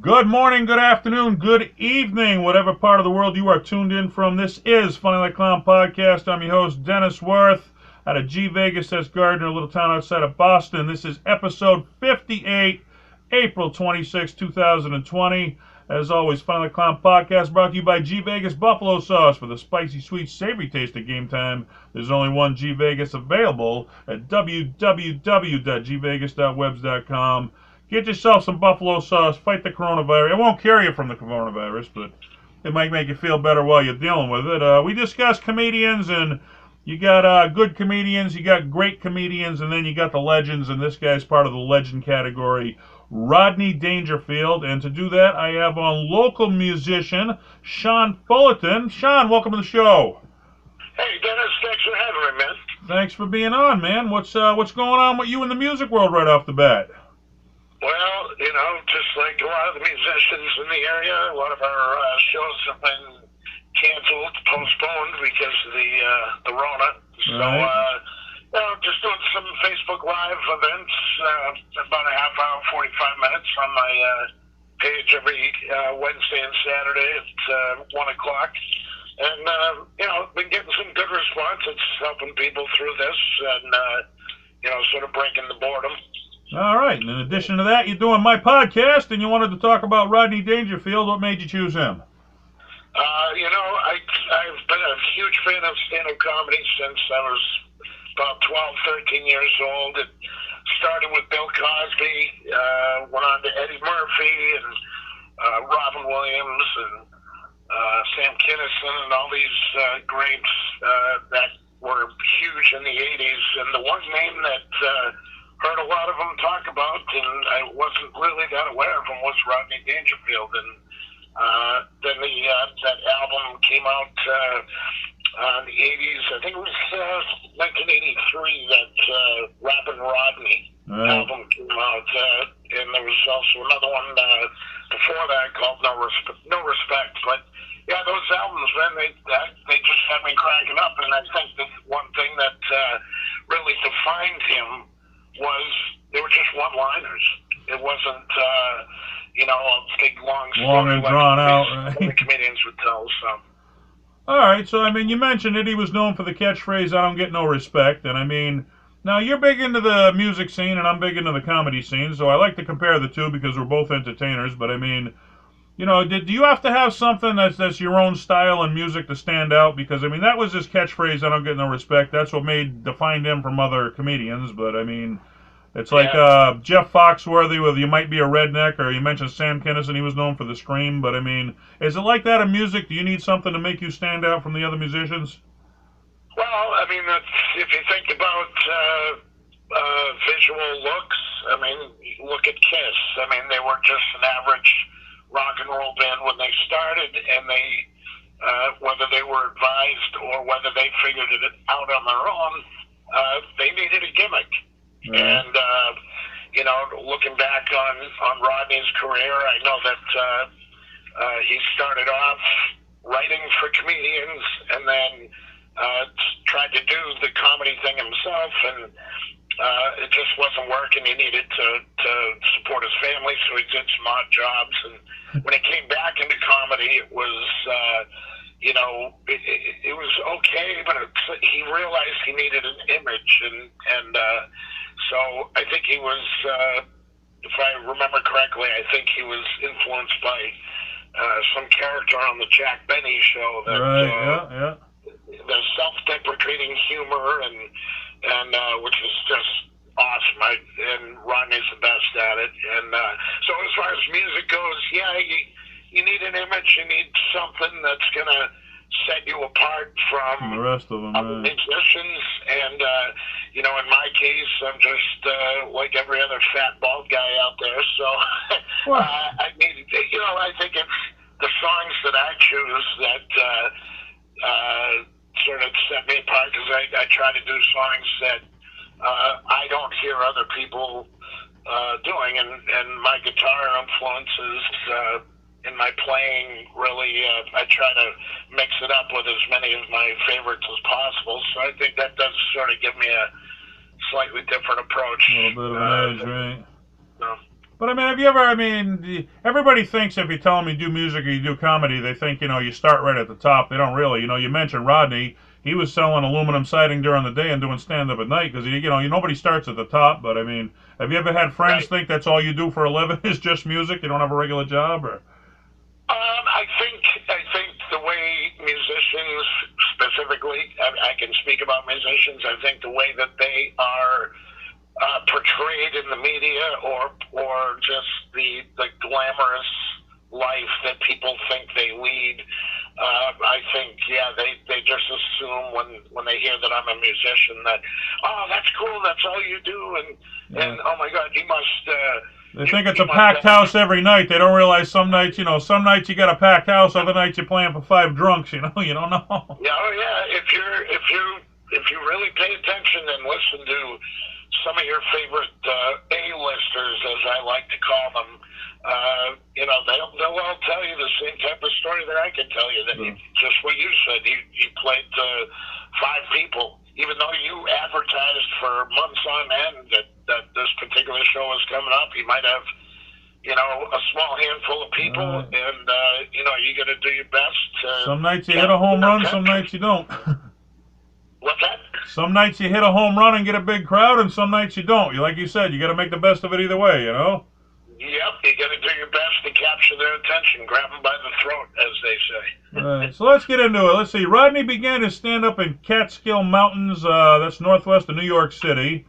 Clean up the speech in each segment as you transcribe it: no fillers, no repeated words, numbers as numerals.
Good morning, good afternoon, good evening, whatever part of the world you are tuned in from. This is Funny Like Clown Podcast. I'm your host, Dennis Wirth, out of G Vegas, that's Gardner, a little town outside of Boston. This is episode 58, April 26, 2020. As always, Funny Like Clown Podcast brought to you by G Vegas Buffalo Sauce for the spicy, sweet, savory taste of game time. There's only one G Vegas available at www.gvegas.webs.com. Get yourself some buffalo sauce, fight the coronavirus. It won't cure you from the coronavirus, but it might make you feel better while you're dealing with it. We discuss comedians, and you got good comedians, you got great comedians, and then you got the legends, and this guy's part of the legend category, Rodney Dangerfield. And to do that, I have on local musician Sean Fullerton. Sean, welcome to the show. Hey, Dennis, thanks for having me, man. Thanks for being on, man. What's going on with you in the music world right off the bat? Well, just like a lot of the musicians in the area, a lot of our shows have been canceled, postponed because of the Rona. Right. So, just doing some Facebook Live events, about a half hour, 45 minutes on my page every Wednesday and Saturday at 1 o'clock. And, been getting some good response. It's helping people through this and, sort of breaking the boredom. All right. And in addition to that, you're doing my podcast, and you wanted to talk about Rodney Dangerfield. What made you choose him? I've been a huge fan of stand-up comedy since I was about 12, 13 years old. It started with Bill Cosby, went on to Eddie Murphy and Robin Williams and Sam Kinison and all these greats that were huge in the 80s. And the one name that heard a lot of them talk about, and I wasn't really that aware of him, was Rodney Dangerfield. And then that album came out in the 80s. I think it was 1983 that Rappin' Rodney album came out. And there was also another one before that called No Respect. But yeah, those albums, man, they just had me cracking up. And I think the one thing that really defined him was they were just one-liners. It wasn't, a big, long story and drawn out, right? The comedians would tell. So. All right. So, you mentioned that he was known for the catchphrase, "I don't get no respect." And, now you're big into the music scene, and I'm big into the comedy scene, so I like to compare the two because we're both entertainers. But, do you have to have something that's your own style in music to stand out? Because, that was his catchphrase, "I don't get no respect." That's what defined him from other comedians. But, it's like Jeff Foxworthy with "You Might Be a Redneck," or you mentioned Sam Kinison, he was known for the scream. But, is it like that in music? Do you need something to make you stand out from the other musicians? Well, if you think about visual looks, look at Kiss. They were just an average rock and roll band when they started, and they, whether they were advised or whether they figured it out on their own, they needed a gimmick. Right. And, looking back on Rodney's career, I know that he started off writing for comedians and then tried to do the comedy thing himself, and it just wasn't working. He needed to support his family, so he did some odd jobs. And when he came back into comedy, it was, it was okay, but he realized he needed an image, and so I think he was, if I remember correctly, I think he was influenced by some character on the Jack Benny show that the self-deprecating humor and which is just awesome. And Rodney's the best at it. And so as far as music goes, you need an image, you need something that's gonna set you apart from the rest of them, other musicians. And in my case, I'm just like every other fat bald guy out there. So I think it's the songs that I choose that sort of set me apart, because I try to do songs that I don't hear other people doing, and my guitar influences in my playing really, I try to mix it up with as many of my favorites as possible. So I think that does sort of give me a slightly different approach. A little bit of an edge, right? No. But I mean, have you ever? I mean, everybody thinks if you tell them you do music or you do comedy, they think you start right at the top. They don't really. You mentioned Rodney. He was selling aluminum siding during the day and doing stand up at night because nobody starts at the top. But I mean, have you ever had friends Right. think that's all you do for a living is just music? You don't have a regular job, or? I think the way musicians specifically, I can speak about musicians. I think the way that they are portrayed in the media, or just the glamorous life that people think they lead. I think, yeah, they just assume when they hear that I'm a musician that, oh, that's cool, that's all you do, and oh my God, you must. They think it's a packed house every night. They don't realize some nights, some nights you got a packed house, other nights you're playing for 5 drunks. You don't know. Yeah, oh yeah. If you really pay attention and listen to some of your favorite A-listers, as I like to call them, they'll all tell you the same type of story that I can tell you. That just what you said, you played to 5 people, even though you advertised for months on end that this particular show was coming up. You might have, a small handful of people, and you got to do your best. Some nights you hit a home run, some nights you don't. What's that? Some nights you hit a home run and get a big crowd, and some nights you don't. Like you said, you got to make the best of it either way, Yep, you got to do your best to capture their attention, grab them by the throat, as they say. All right, so let's get into it. Let's see. Rodney began his stand-up in Catskill Mountains, that's northwest of New York City.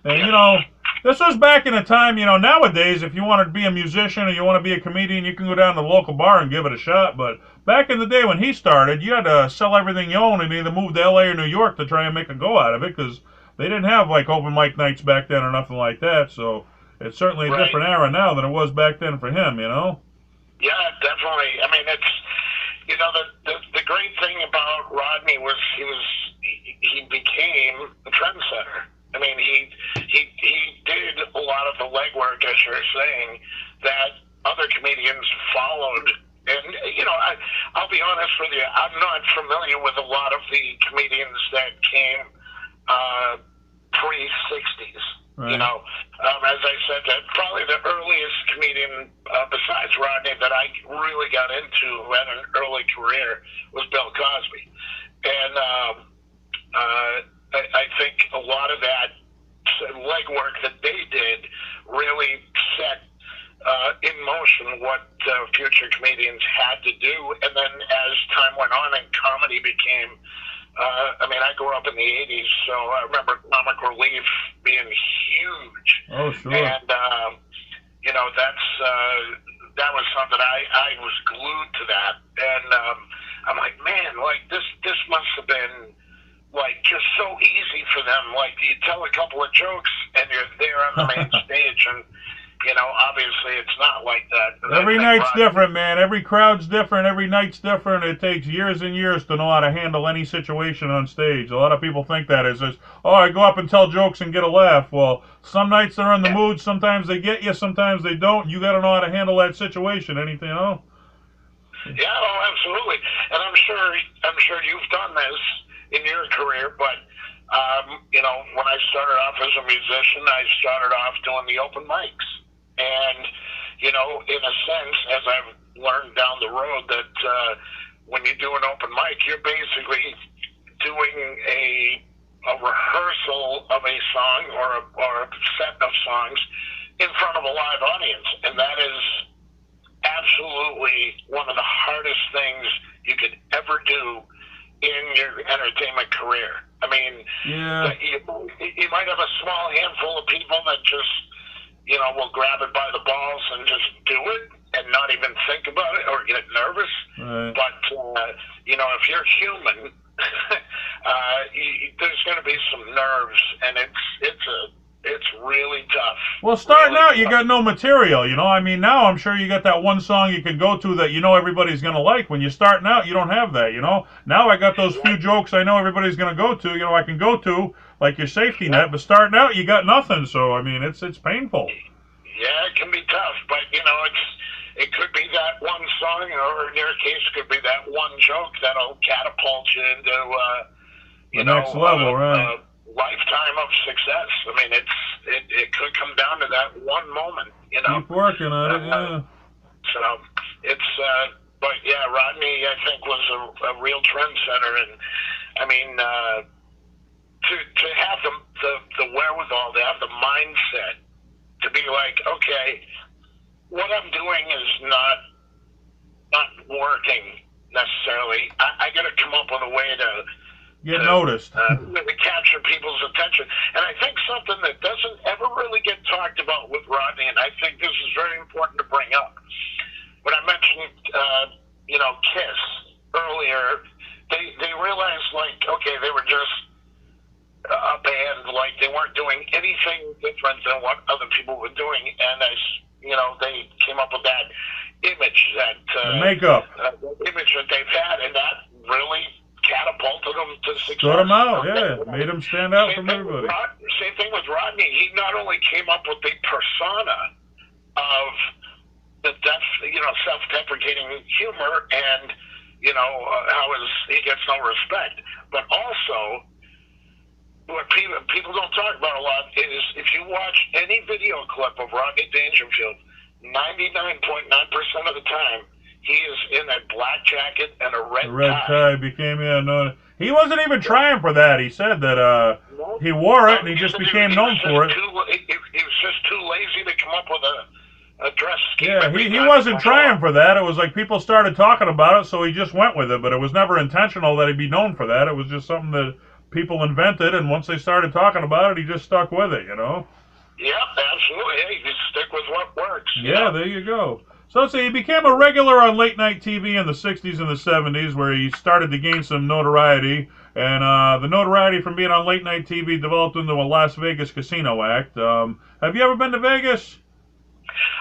And, this was back in a time, nowadays, if you want to be a musician or you want to be a comedian, you can go down to the local bar and give it a shot. But back in the day when he started, you had to sell everything you owned and either move to L.A. or New York to try and make a go out of it because they didn't have, like, open mic nights back then or nothing like that. So it's certainly a different era now than it was back then for him, Yeah, definitely. I mean, it's, the great thing about Rodney was he became a trendsetter. I mean, he did a lot of the legwork, as you're saying, that other comedians followed. And, I'll be honest with you, I'm not familiar with a lot of the comedians that came pre-60s. Right. As I said, that probably the earliest comedian besides Rodney that I really got into who had an early career was Bill Cosby. And I think a lot of that legwork that they did really set in motion what future comedians had to do. And then as time went on and comedy became, I grew up in the 80s, so I remember comic relief being huge. Oh, sure. And, that was something I was glued to that. And I'm like, man, like this must have been like just so easy for them. Like you tell a couple of jokes and you're there on the main stage, and obviously it's not like that. Every night's different, man. Every crowd's different. Every night's different. It takes years and years to know how to handle any situation on stage. A lot of people think that is just, I go up and tell jokes and get a laugh. Well, some nights they're in the mood. Sometimes they get you. Sometimes they don't. You got to know how to handle that situation. Anything, Yeah, absolutely. And I'm sure you've done this in your career, but when I started off as a musician, I started off doing the open mics. And, in a sense, as I've learned down the road, that when you do an open mic, you're basically doing a rehearsal of a song or a set of songs in front of a live audience. And that is absolutely one of the hardest things you could ever do in your entertainment career. I mean, you might have a small handful of people that just, will grab it by the balls and just do it and not even think about it or get nervous. Right. But, if you're human, there's going to be some nerves, and it's really tough. Well, starting out, you got no material, I mean, now I'm sure you got that one song you can go to that everybody's going to like. When you're starting out, you don't have that, Now I got those few jokes I know everybody's going to go to, I can go to, like your safety net. But starting out, you got nothing, so, I mean, it's painful. Yeah, it can be tough, but, it could be that one song, or in your case, could be that one joke that'll catapult you into, the next level, right? lifetime of success. I mean, it could come down to that one moment, you know. Keep working on it, yeah. So it's, but yeah, Rodney, I think, was a real trendsetter, and I mean, to have the wherewithal, to have the mindset, to be like, okay, what I'm doing is not working necessarily. I got to come up with a way to get noticed, really capture people's attention. And I think something that doesn't ever really get talked about with Rodney, and I think this is very important to bring up. When I mentioned, Kiss earlier, they realized, like, okay, they were just a band, like they weren't doing anything different than what other people were doing, and they came up with that image, that makeup, image that they've had, and that really catapulted them to success. Stood them out, yeah, made them stand out from everybody. Same thing with Rodney. He not only came up with the persona of the self-deprecating humor and how he gets no respect, but also what people don't talk about a lot is if you watch any video clip of Rodney Dangerfield, 99.9% of the time he is in a black jacket and a red tie. The red tie became, he wasn't even trying for that. He said that he wore it and he just became known for it. He was just too lazy to come up with a dress scheme. Yeah, he wasn't trying for that. It was like people started talking about it, so he just went with it. But it was never intentional that he'd be known for that. It was just something that people invented, and once they started talking about it, he just stuck with it, Yep, absolutely. Yeah, you just stick with what works. Yeah, there you go. So he became a regular on late night TV in the 60s and the 70s, where he started to gain some notoriety. And the notoriety from being on late night TV developed into a Las Vegas casino act. Have you ever been to Vegas?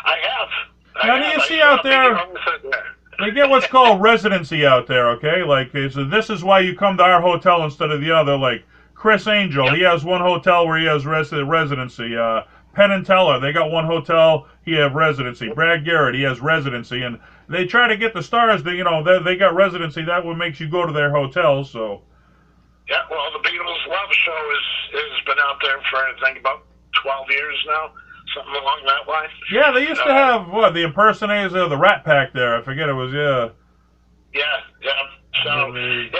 I have. Now, do you see out there, they get what's called residency out there, okay? Like, this is why you come to our hotel instead of the other. Like, Chris Angel, he has one hotel where he has residency. Penn and Teller, they got one hotel, he has residency. Brad Garrett, he has residency. And they try to get the stars that, they got residency. That what makes you go to their hotels, so. Yeah, well, the Beatles Love Show has been out there for, I think, about 12 years now. Something along that line. Yeah, they used to have, the impersonators of the Rat Pack there. I forget it was, Yeah. So, he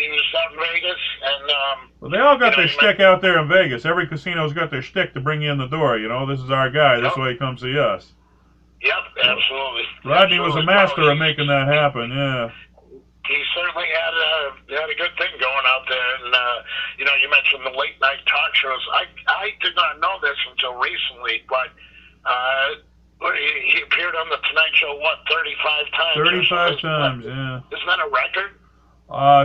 was out in Vegas, and... well, they all got their shtick out there in Vegas. Every casino's got their shtick to bring you in the door, This is our guy. This way he comes see us. Yep, absolutely. Rodney was a master of making that happen, yeah. He certainly had a good thing going out there, and you mentioned the late night talk shows. I did not know this until recently, but he appeared on the Tonight Show 35 times? 35 times, yeah. Isn't that a record?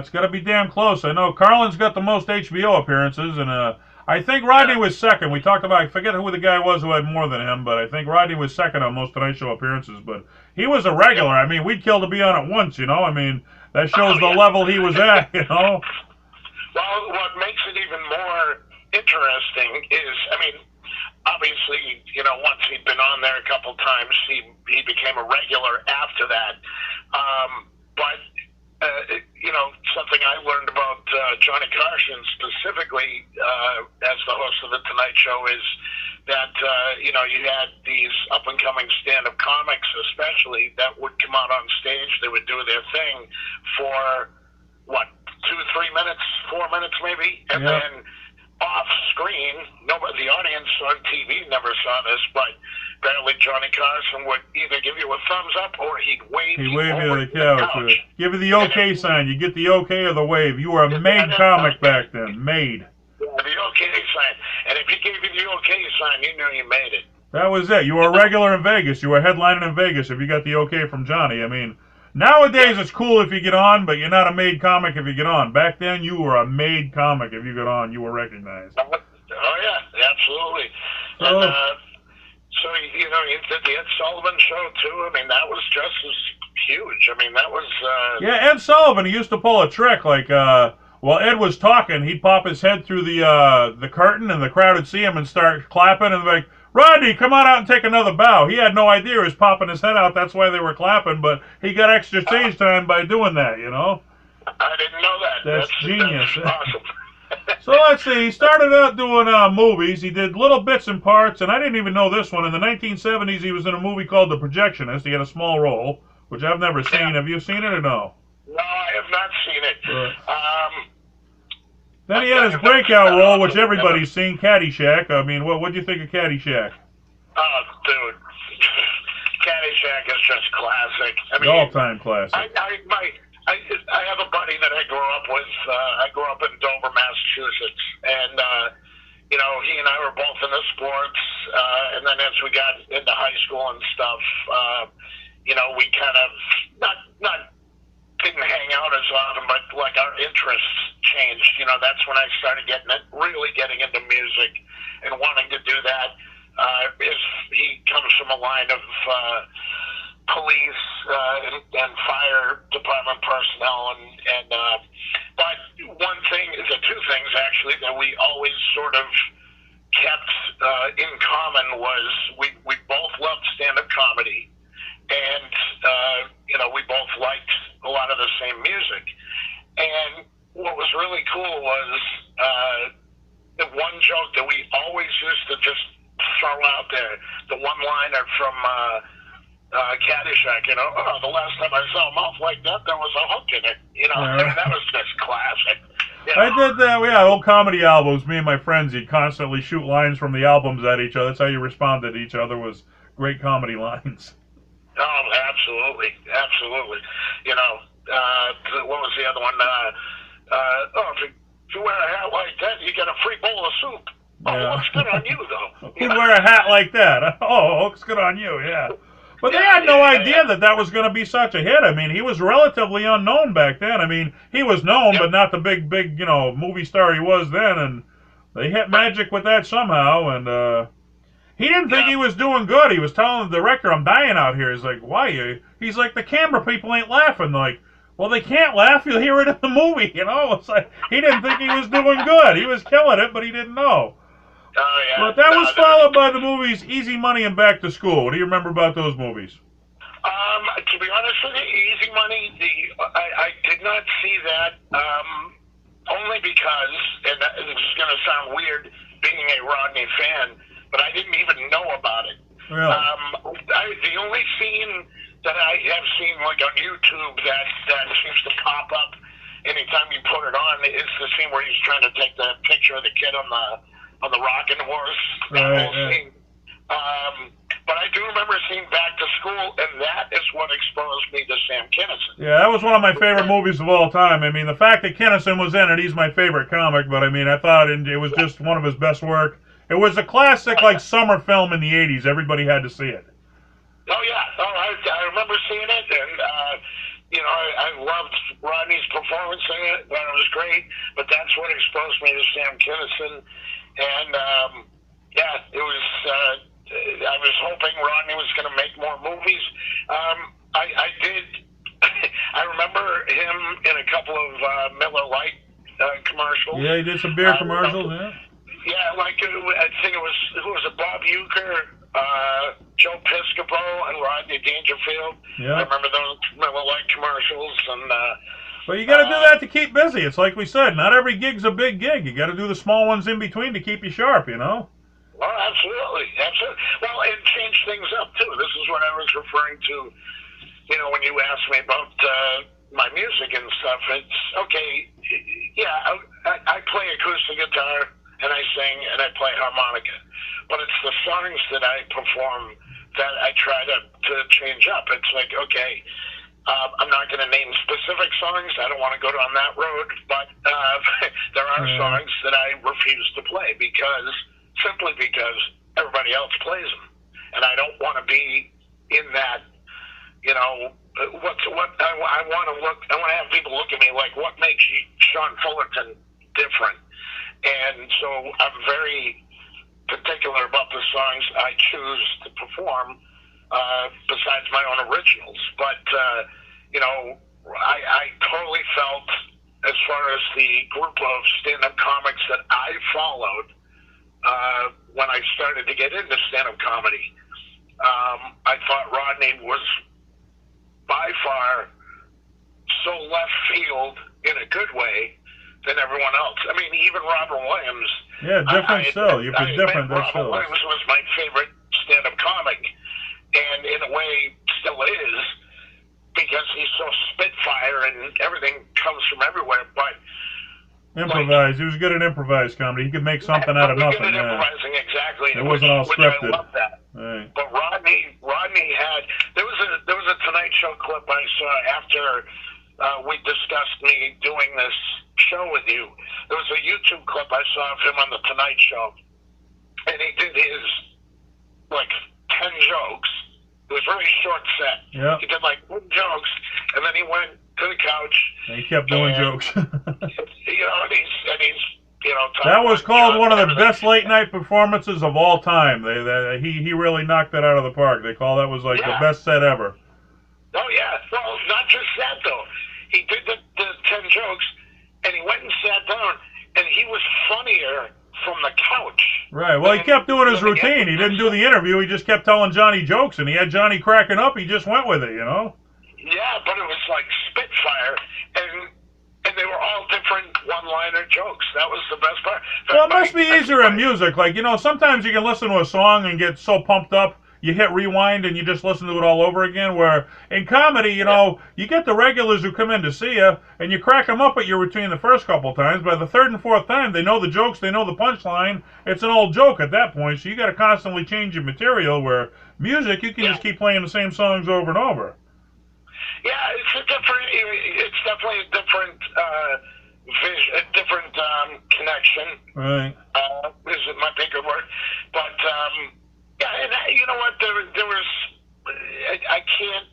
It's got to be damn close. I know Carlin's got the most HBO appearances, and I think Rodney was second. We talked about, I forget who the guy was who had more than him, but I think Rodney was second on most Tonight Show appearances. But he was a regular. I mean, we'd kill to be on it once, I mean. That shows the level he was at, Well, what makes it even more interesting is, obviously, once he'd been on there a couple times, he became a regular after that. But something I learned about Johnny Carson specifically as the host of The Tonight Show is that, you had these up-and-coming stand-up comics, especially, that would come out on stage. They would do their thing for, 2, 3 minutes, 4 minutes maybe, and then off-screen, nobody, the audience on TV never saw this, but apparently Johnny Carson would either give you a thumbs up or he'd wave you to the couch. Give you the okay sign. You get the okay or the wave. You were a made comic back then. Made. Yeah, the okay sign. And if he gave you the okay sign, you knew you made it. That was it. You were a regular in Vegas. You were headlining in Vegas if you got the okay from Johnny. I mean, nowadays it's cool if you get on, but you're not a made comic if you get on. Back then, you were a made comic. If you got on, you were recognized. Oh, yeah, absolutely. So, and, so you did the Ed Sullivan Show, too. I mean, that was just as huge. I mean, that was... yeah, Ed Sullivan, he used to pull a trick, like... while Ed was talking, he'd pop his head through the curtain, and the crowd would see him and start clapping, and like, Rodney, come on out and take another bow. He had no idea he was popping his head out. That's why they were clapping, but he got extra stage time by doing that, I didn't know that. That's genius. That's awesome. So let's see. He started out doing movies. He did little bits and parts, and I didn't even know this one. In the 1970s, he was in a movie called The Projectionist. He had a small role, which I've never seen. Yeah. Have you seen it or no? No, I have not seen it. Then he had his breakout role, which everybody's seen, Caddyshack. I mean, what do you think of Caddyshack? Oh, dude. Caddyshack is just classic. I mean, All-time classic. I have a buddy that I grew up with. I grew up in Dover, Massachusetts, and he and I were both into sports. And then as we got into high school and stuff, we kind of not didn't hang out as often, but like our interests changed. That's when I started really getting into music and wanting to do that. He comes from a line of police and fire department personnel, but one thing, two things actually that we always sort of kept in common was we both loved stand-up comedy, and we both liked a lot of the same music. And what was really cool was the one joke that we always used to just throw out there, the one-liner from Caddyshack, the last time I saw a mouth like that, there was a hook in it. That was just classic. I did that. We had old comedy albums. Me and my friends, you'd constantly shoot lines from the albums at each other. That's how you responded to each other, was great comedy lines. Oh, absolutely. Absolutely. What was the other one? If you wear a hat like that, you get a free bowl of soup. Oh, Yeah. looks good on you, though. Who'd wear a hat like that? Oh, looks good on you, yeah. But they had no idea that was going to be such a hit. I mean, he was relatively unknown back then. I mean, he was known, but not the big, movie star he was then. And they hit magic with that somehow. And he didn't think he was doing good. He was telling the director, "I'm dying out here." He's like, "Why?" He's like, "The camera people ain't laughing." Like, well, they can't laugh. You'll hear it in the movie. It's like he didn't think he was doing good. He was killing it, but he didn't know. Oh, yeah. But that was followed by the movies Easy Money and Back to School. What do you remember about those movies? To be honest with you, Easy Money, I did not see that only because, and this is going to sound weird being a Rodney fan, but I didn't even know about it. Really? The only scene that I have seen like on YouTube that seems to pop up anytime you put it on is the scene where he's trying to take the picture of the kid on the rocking horse. That whole scene. But I do remember seeing Back to School, and that is what exposed me to Sam Kinison. Yeah, that was one of my favorite movies of all time. I mean, the fact that Kinison was in it, he's my favorite comic, but I mean, I thought it was just one of his best work. It was a classic, like, summer film in the 80s. Everybody had to see it. Oh, yeah. I remember seeing it, and, I loved Rodney's performance in it. It was great, but that's what exposed me to Sam Kinison. And, it was... I was hoping Rodney was going to make more movies. I did. I remember him in a couple of Miller Lite commercials. Yeah, he did some beer commercials. Yeah, like I think it was Bob Uecker, Joe Piscopo, and Rodney Dangerfield. Yeah. I remember those Miller Lite commercials. And but you got to do that to keep busy. It's like we said, not every gig's a big gig. You got to do the small ones in between to keep you sharp. Well, absolutely. Well, it changed things up, too. This is what I was referring to, when you asked me about my music and stuff. It's, okay, yeah, I play acoustic guitar, and I sing, and I play harmonica. But it's the songs that I perform that I try to change up. It's like, okay, I'm not going to name specific songs. I don't want to go down that road. But there are songs that I refuse to play simply because everybody else plays them, and I don't want to be in that. I want to have people look at me like, what makes Sean Fullerton different? And so I'm very particular about the songs I choose to perform, besides my own originals. But I totally felt, as far as the group of stand-up comics that I followed. When I started to get into stand-up comedy, I thought Rodney was by far so left field in a good way than everyone else. I mean, even Robert Williams. Yeah, different still. You're different. That's Robert Williams was my favorite stand-up comic, and in a way still is, because he's so spitfire and everything comes from everywhere. But improvise. He was good at improvised comedy. He could make something out of nothing. Good at improvising, exactly. It wasn't all scripted. I love that. Right. But Rodney had there was a Tonight Show clip I saw after we discussed me doing this show with you. There was a YouTube clip I saw of him on the Tonight Show, and he did his like 10 jokes. It was a very short set. Yeah. He did like 10 jokes, and then he went to the couch. And he kept doing jokes. And he's that was called one of the best late night performances of all time. He really knocked that out of the park. They call that was like the best set ever. Oh yeah. Well, not just that though. He did the 10 jokes, and he went and sat down, and he was funnier from the couch. Right. Well, he kept doing his routine. He didn't do the interview. He just kept telling Johnny jokes, and he had Johnny cracking up. He just went with it, Yeah, but it was like spitfire, and they were all different one-liner jokes. That was the best part. Well, it must be easier in music. Like, sometimes you can listen to a song and get so pumped up, you hit rewind and you just listen to it all over again. Where in comedy, you get the regulars who come in to see you, and you crack them up at your routine the first couple times. By the third and fourth time, they know the jokes, they know the punchline. It's an old joke at that point, so you got to constantly change your material. Where music, you can just keep playing the same songs over and over. Yeah, it's definitely a different vision, a different connection. Right. Is my bigger word, but and you know what? There was I can't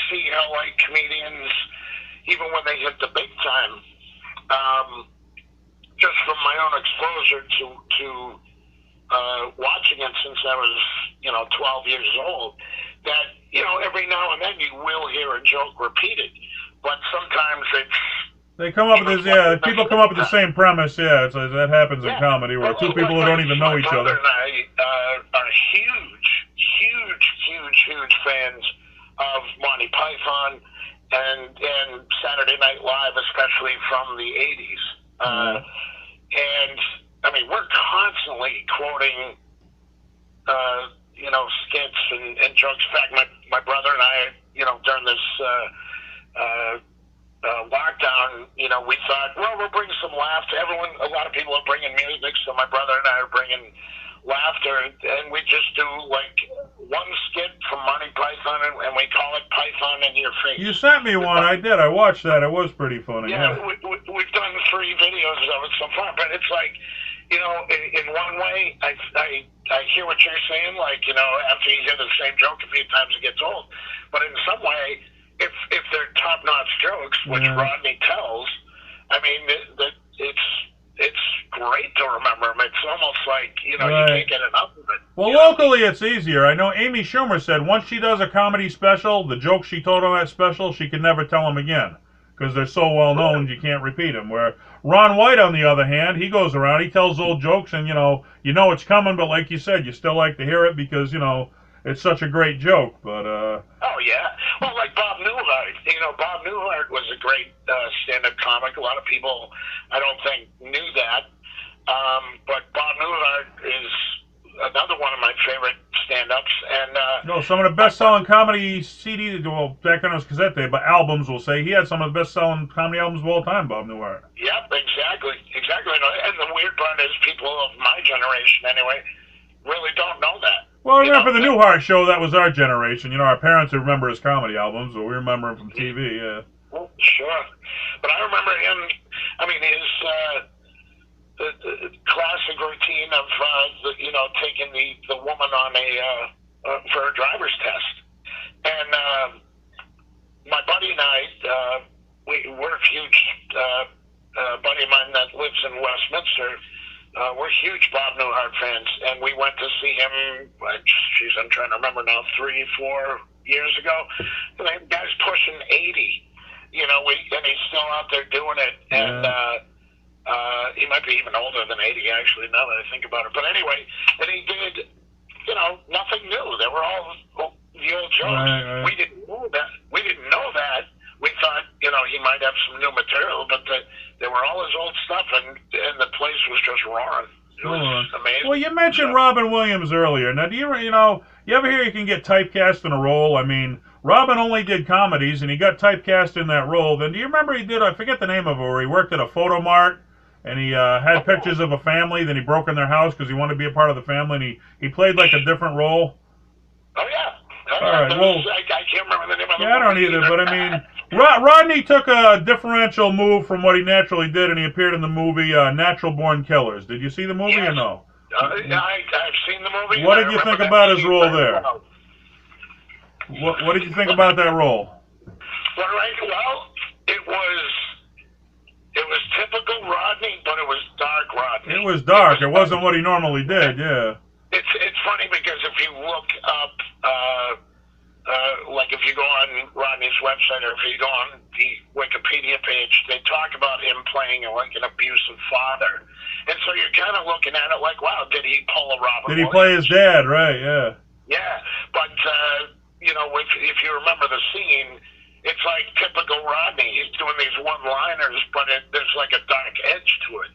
see how like comedians, even when they hit the big time, just from my own exposure to watching it since I was 12 years old, that every now and then you will hear a joke repeated, but sometimes they come up with this. People come up with the same premise. Yeah, that happens in comedy where two people who don't even know each other. My brother and I are huge fans of Monty Python and Saturday Night Live, especially from the 80s. And I mean, we're constantly quoting skits and jokes. In fact, my brother and I, during this lockdown, we thought, well, we'll bring some laughter. A lot of people are bringing music, so my brother and I are bringing laughter, and we just do like one skit from Monty Python, and we call it Python in Your Face. You sent me one. I did. I watched that. It was pretty funny. Yeah, we've done 3 videos of it so far, but it's like, in one way, I hear what you're saying, like, after you hear the same joke a few times, it gets old. But in some way, if they're top-notch jokes, which Rodney tells, I mean, it's great to remember them. It's almost like, you can't get enough of it. Well, locally, it's easier. I know Amy Schumer said once she does a comedy special, the jokes she told on that special, she can never tell them again, because they're so well known you can't repeat them. Where Ron White, on the other hand, he goes around, he tells old jokes, and you know it's coming, but like you said, you still like to hear it because it's such a great joke. But oh yeah, well, like Bob Newhart. Bob Newhart was a great stand-up comic. A lot of people, I don't think, knew that. But Bob Newhart is another one of my favorite stand-ups, and some of the best-selling comedy CDs, well, back then it was cassette day, but albums will say he had some of the best-selling comedy albums of all time, Bob Newhart. Yep, exactly. And the weird part is people of my generation, anyway, really don't know that. Well, I remember for the Newhart show, that was our generation. Our parents would remember his comedy albums, but we remember him from TV, yeah. Well, sure. But I remember him, his the classic routine of taking the woman on for a driver's test, and my buddy and I, we're a huge buddy of mine that lives in Westminster. We're huge Bob Newhart fans, and we went to see him. I'm trying to remember now, 3-4 years ago. The guy's pushing 80, and he's still out there doing it, and. He might be even older than 80, actually, now that I think about it. But anyway, and he did, nothing new. They were all the old jokes. Right. We didn't know that. We thought, he might have some new material, but they were all his old roaring. It was amazing. Well, you mentioned Robin Williams earlier. Now, you ever hear you can get typecast in a role? I mean, Robin only did comedies, and he got typecast in that role. Then, do you remember he did? I forget the name of it. Where he worked at a photo mart, and he had pictures of a family. Then he broke in their house because he wanted to be a part of the family, and he played like a different role. Oh yeah. All right. Well, I can't remember the name of the movie. I don't either, but I mean, Rodney took a differential move from what he naturally did, and he appeared in the movie Natural Born Killers. Did you see the movie or no? I've seen the movie. What did you think about his role there? What did you think about that role? Well, it was typical Rodney, but it was dark Rodney. It was dark. It wasn't what he normally did. Yeah. It's funny because if you look up, like if you go on Rodney's website or if you go on the Wikipedia page, they talk about him playing like an abusive father, and so you're kind of looking at it like, wow, did he pull a Robin? Did he play his dad? Right? Yeah. Yeah, but if you remember the scene, it's like typical Rodney. He's doing these one-liners, but there's like a dark edge to it.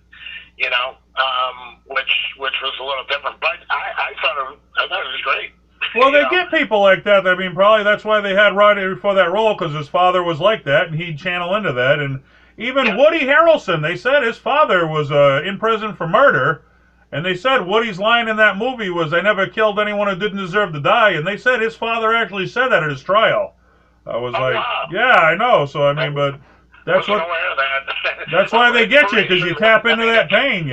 Which was a little different. But I thought it was great. Well, they get people like that. I mean, probably that's why they had Rodney for that role, because his father was like that, and he'd channel into that. And even Woody Harrelson, they said his father was in prison for murder, and they said Woody's line in that movie was, "I never killed anyone who didn't deserve to die," and they said his father actually said that at his trial. I was wow. Yeah, I know. So, I mean, but that's what... aware of that. That's why they get you, because you tap into that pain,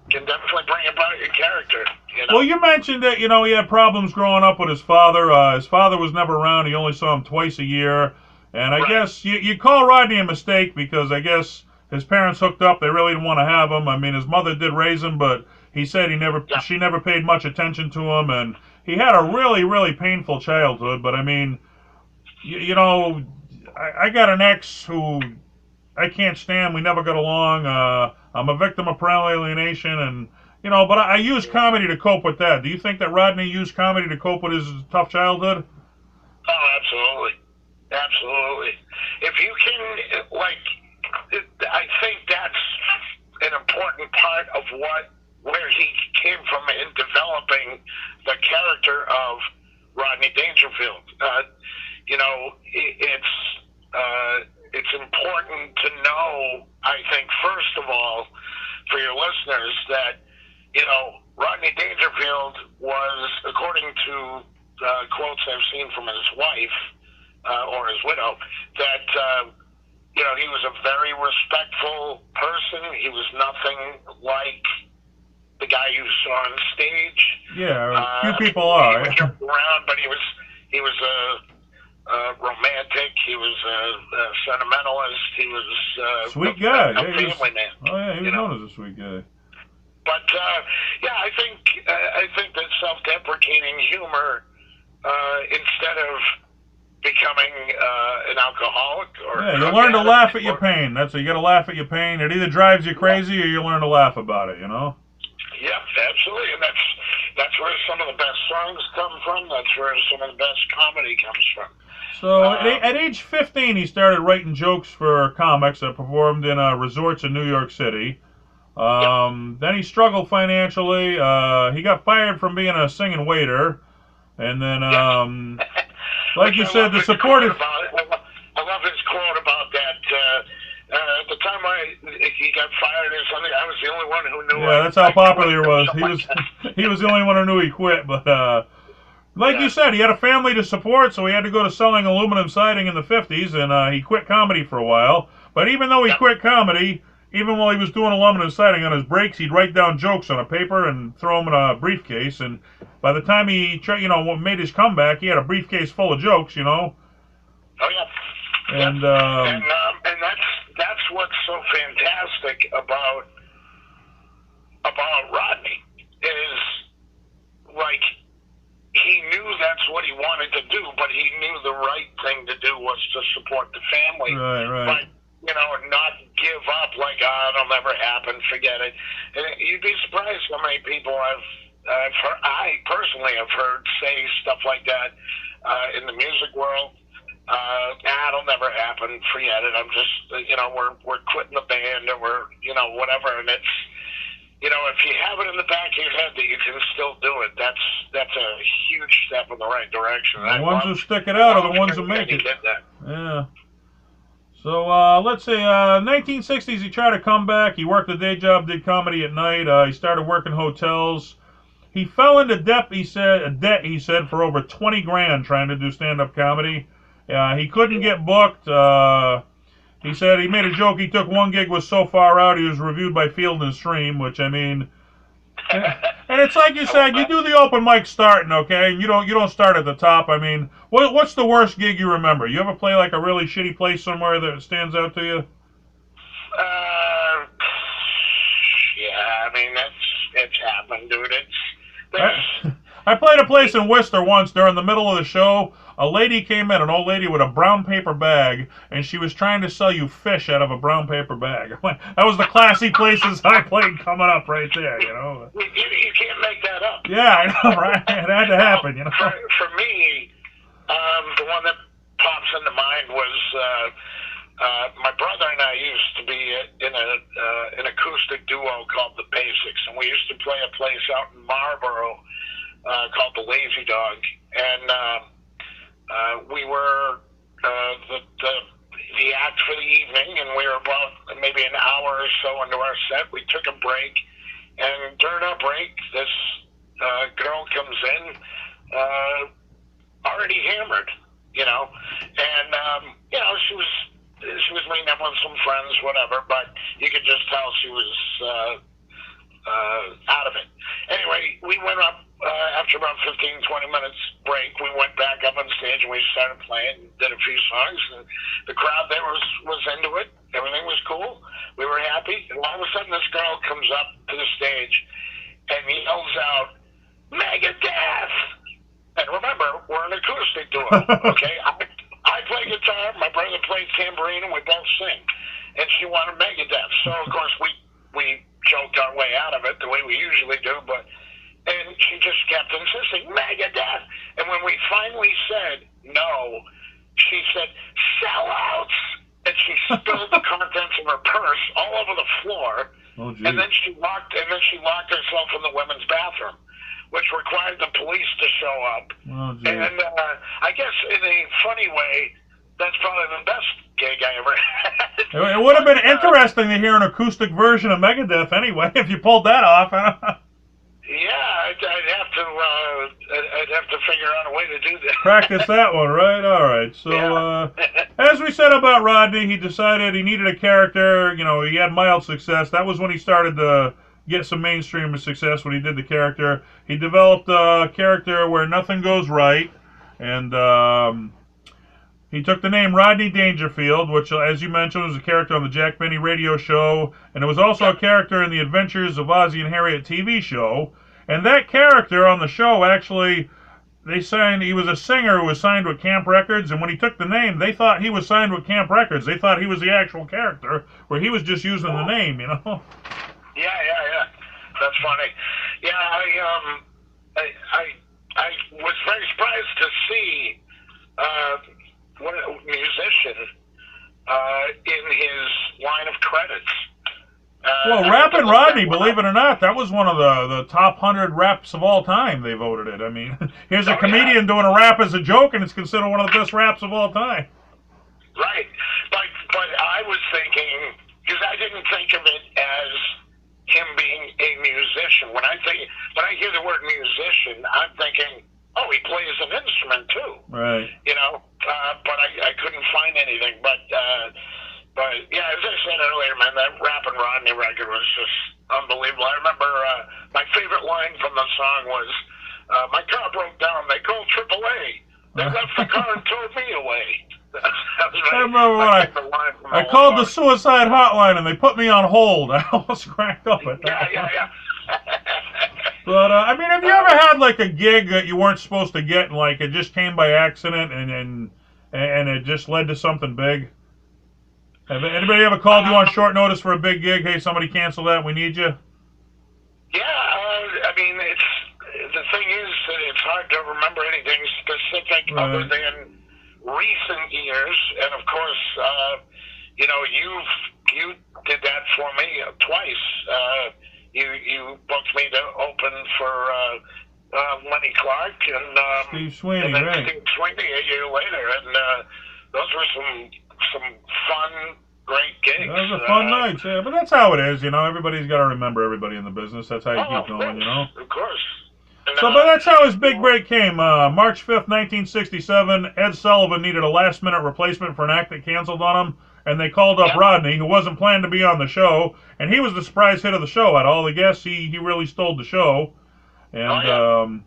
Can definitely bring about your character. Well, you mentioned that, he had problems growing up with his father. His father was never around. He only saw him twice a year. And I guess you call Rodney a mistake because I guess his parents hooked up. They really didn't want to have him. I mean, his mother did raise him, but he said she never paid much attention to him. And he had a really, really painful childhood. But, I mean, I got an ex who I can't stand. We never got along. I'm a victim of parental alienation, and but I use comedy to cope with that. Do you think that Rodney used comedy to cope with his tough childhood? Oh, absolutely. If you can, I think that's an important part of where he came from in developing the character of Rodney Dangerfield. It's important to know, I think, first of all, for your listeners, that, Rodney Dangerfield was, according to quotes I've seen from his wife, or his widow, that, he was a very respectful person. He was nothing like the guy you saw on stage. Yeah, a few people are. He would jump around, but he was a romantic. He was a sentimentalist. He was sweet guy. A family man. Oh yeah, he was known as a sweet guy. But I think that self-deprecating humor, instead of becoming an alcoholic, you learn to laugh at your pain. That's it. You got to laugh at your pain. It either drives you crazy or you learn to laugh about it. Yeah, absolutely, and that's where some of the best songs come from. That's where some of the best comedy comes from. So at age 15, he started writing jokes for comics that performed in resorts in New York City. Then he struggled financially. He got fired from being a singing waiter. And then, like you said, the supportive... I love his quote about that. At the time he got fired or something, I was the only one who knew. Yeah, that's how popular he was. He was the only one who knew he quit. But like you said, he had a family to support, so he had to go to selling aluminum siding in the 50s, and he quit comedy for a while. But even though he quit comedy, even while he was doing aluminum siding on his breaks, he'd write down jokes on a paper and throw them in a briefcase. And by the time he, made his comeback, he had a briefcase full of jokes. Oh yeah. And that's what's so fantastic about Rodney is, like, he knew that's what he wanted to do, but he knew the right thing to do was to support the family. Right. But, not give up, like, it'll never happen, forget it. And you'd be surprised how many people I personally have heard say stuff like that in the music world. It'll never happen, forget it. I'm just, we're quitting the band, or we're, whatever. And you know, if you have it in the back of your head that you can still do it, that's a huge step in the right direction. The ones who stick it out are the ones who make it. Did that. Yeah. So let's see. 1960s, he tried to come back. He worked a day job, did comedy at night. He started working hotels. He fell into debt. He said for over 20 grand trying to do stand-up comedy. He couldn't get booked. He said he made a joke. He took one gig, was so far out, he was reviewed by Field and Stream, which I mean. And it's like you said, you do the open mic starting, okay, and you don't start at the top. I mean, what's the worst gig you remember? You ever play like a really shitty place somewhere that stands out to you? Yeah, I mean it's happened, dude. I played a place in Worcester once during the middle of the show. A lady came in, an old lady with a brown paper bag, and she was trying to sell you fish out of a brown paper bag. That was the classy places I played coming up right there, you know. You can't make that up. Yeah, I know, right? It had to happen, you know. For me, the one that pops into mind was my brother and I used to be in an acoustic duo called The Basics, and we used to play a place out in Marlboro called The Lazy Dog, and we were the act for the evening, and we were about maybe an hour or so into our set. We took a break, and during our break, this girl comes in, already hammered, you know, and you know, she was meeting up with some friends, whatever, but you could just tell she was out of it. Anyway, we went up after about 15, 20 minutes break. We went back up on stage and we started playing, did a few songs, and the crowd there was into it. Everything was cool. We were happy. And all of a sudden, this girl comes up to the stage and yells out, "Megadeth!" And remember, we're an acoustic duo, okay? I play guitar, my brother plays tambourine, and we both sing. And she wanted Megadeth. So, of course, we joked our way out of it the way we usually do, and she just kept insisting, "Megadeth!" And when we finally said no, she said, "Sellouts!" And she spilled the contents of her purse all over the floor. Oh, and then she locked herself in the women's bathroom, which required the police to show up. Oh, and I guess in a funny way, that's probably the best gig I ever had. It would have been interesting to hear an acoustic version of Megadeth anyway, if you pulled that off. Yeah, I'd have to figure out a way to do that. Practice that one, right? All right. So, as we said about Rodney, he decided he needed a character. You know, he had mild success. That was when he started to get some mainstream success, when he did the character. He developed a character where nothing goes right, and he took the name Rodney Dangerfield, which, as you mentioned, was a character on the Jack Benny radio show, and it was also a character in the Adventures of Ozzie and Harriet TV show. And that character on the show, actually, he was a singer who was signed with Camp Records, and when he took the name, they thought he was signed with Camp Records. They thought he was the actual character, where he was just using the name, you know? Yeah. That's funny. Yeah, I was very surprised to see one musician in his line of credits. Well, Rappin' Rodney, believe it or not, that was one of the top 100 raps of all time. They voted it. I mean, here's a comedian doing a rap as a joke, and it's considered one of the best raps of all time. Right, but I was thinking, because I didn't think of it as him being a musician. When I hear the word musician, I'm thinking, oh, he plays an instrument too. Right. You know, but I couldn't find anything. But yeah, as I said earlier, man, that Rappin' Rodney record was just unbelievable. I remember my favorite line from the song was, "My car broke down. They called AAA. They left the car and towed me away." I remember when I called the suicide hotline and they put me on hold. I almost cracked up at that. Yeah. But, I mean, have you ever had, like, a gig that you weren't supposed to get, and, like, it just came by accident and it just led to something big? Have anybody ever called you on short notice for a big gig? Hey, somebody cancel that. We need you. Yeah, I mean, the thing is that it's hard to remember anything specific other than recent years. And of course, you know, you did that for me twice. you booked me to open for Lenny Clark Steve Sweeney, and then right? Steve Sweeney a year later, and those were some fun, great gigs. Those are fun nights, yeah. But that's how it is, you know. Everybody's got to remember everybody in the business. That's how you keep going, you know. Of course. And, So, but that's how his big break came. March 5th, 1967, Ed Sullivan needed a last-minute replacement for an act that canceled on him, and they called up Rodney, who wasn't planned to be on the show, and he was the surprise hit of the show. Out of all the guests, he really stole the show. And,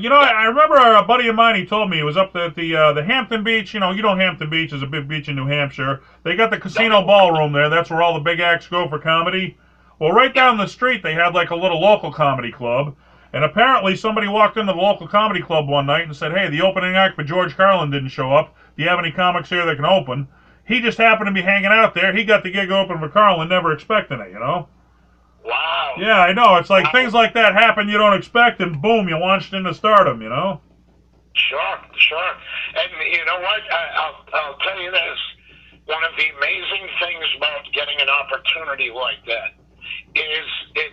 you know, I remember a buddy of mine, he told me he was up at the Hampton Beach. You know Hampton Beach is a big beach in New Hampshire. They got the casino ballroom there. That's where all the big acts go for comedy. Well, right down the street, they had like a little local comedy club. And apparently somebody walked into the local comedy club one night and said, hey, the opening act for George Carlin didn't show up. Do you have any comics here that can open? He just happened to be hanging out there. He got the gig open for Carlin, never expecting it, you know? Wow. Yeah, I know. It's like things like that happen you don't expect, and boom, you launched into stardom, you know? Sure. And you know what? I'll tell you this. One of the amazing things about getting an opportunity like that is it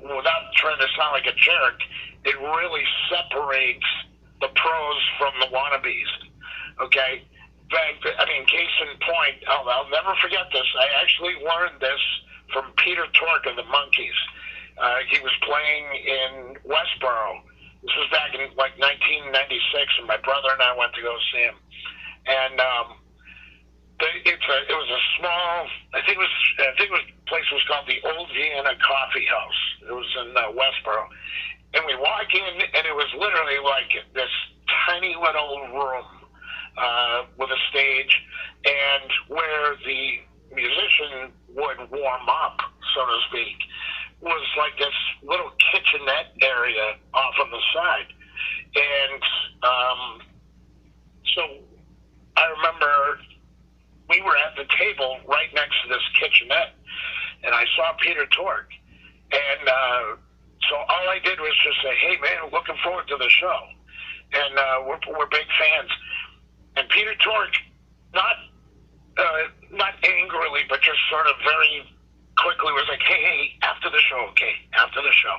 without trying to sound like a jerk, it really separates the pros from the wannabes. Okay? But, I mean, case in point, I'll never forget this. I actually learned this from Peter Tork of the Monkees. He was playing in Westboro. This was back in like 1996, and my brother and I went to go see him. And it was a small, I think the place was called the Old Vienna Coffee House. It was in Westboro. And we walk in, and it was literally like this tiny little room with a stage, and where the musician would warm up, so to speak, was like this little kitchenette area off on the side. And so I remember we were at the table right next to this kitchenette, and I saw Peter Tork. And so all I did was just say, hey, man, looking forward to the show. And we're big fans. And Peter Tork, not angrily, but just sort of very quickly was like, hey, after the show, okay, after the show.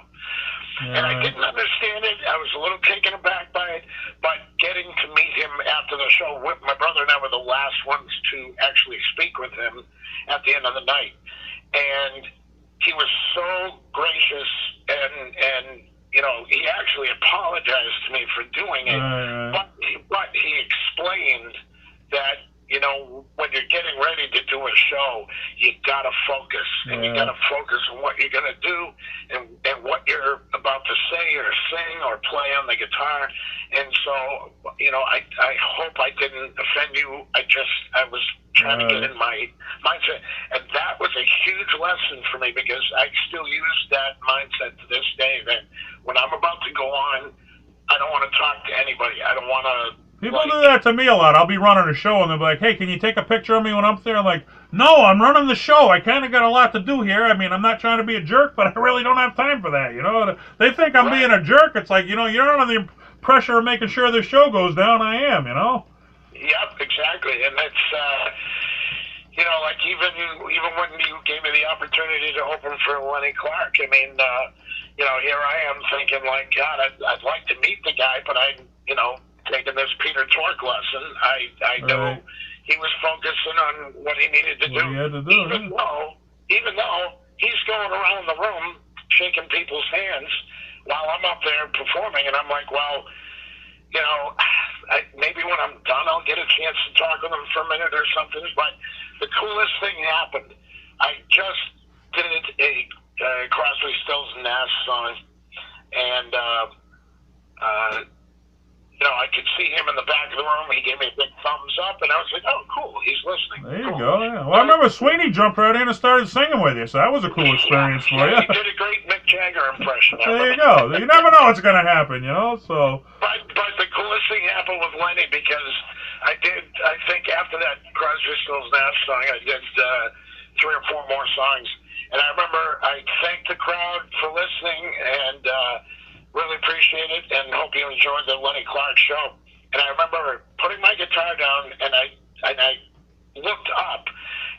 And I didn't understand it. I was a little taken aback by it, but getting to meet him after the show, my brother and I were the last ones to actually speak with him at the end of the night. And he was so gracious, and you know, he actually apologized to me for doing it, but he explained that, you know, when you're getting ready to do a show, you gotta focus, and you gotta focus on what you're gonna do, and what you're about to say or sing or play on the guitar. And so, you know, I hope I didn't offend you. I was trying to get in my mindset, and that was a huge lesson for me, because I still use that mindset to this day, that when I'm about to go on, I don't want to talk to anybody. I don't want to. People do that to me a lot. I'll be running a show, and they'll be like, hey, can you take a picture of me when I'm there? I'm like, no, I'm running the show. I kind of got a lot to do here. I mean, I'm not trying to be a jerk, but I really don't have time for that, you know? They think I'm being a jerk. It's like, you know, you're not under the pressure of making sure the show goes down. I am, you know? Yep, exactly. And that's, you know, like even when you gave me the opportunity to open for Lenny Clark, I mean, you know, here I am thinking, like, God, I'd like to meet the guy, but I'm, you know, taking this Peter Tork lesson. I know he was focusing on what he needed to do. He had to do even though he's going around the room shaking people's hands while I'm up there performing, and I'm like, well, you know, maybe when I'm done, I'll get a chance to talk with him for a minute or something. But the coolest thing happened. I just did a Crosby, Stills, and Nash song, and you know, I could see him in the back of the room. He gave me a big thumbs up, and I was like, oh, cool, he's listening. There you go, yeah. Well, I remember Sweeney jumped right in and started singing with you, so that was a cool experience for you. He did a great Mick Jagger impression. There you go. You never know what's going to happen, you know, so. But the coolest thing happened with Lenny, because I think after that Crosby, Stills, Nash song, I did 3 or 4 more songs. And I remember I thanked the crowd for listening, and really appreciate it, and hope you enjoyed the Lenny Clark show. And I remember putting my guitar down, and I looked up,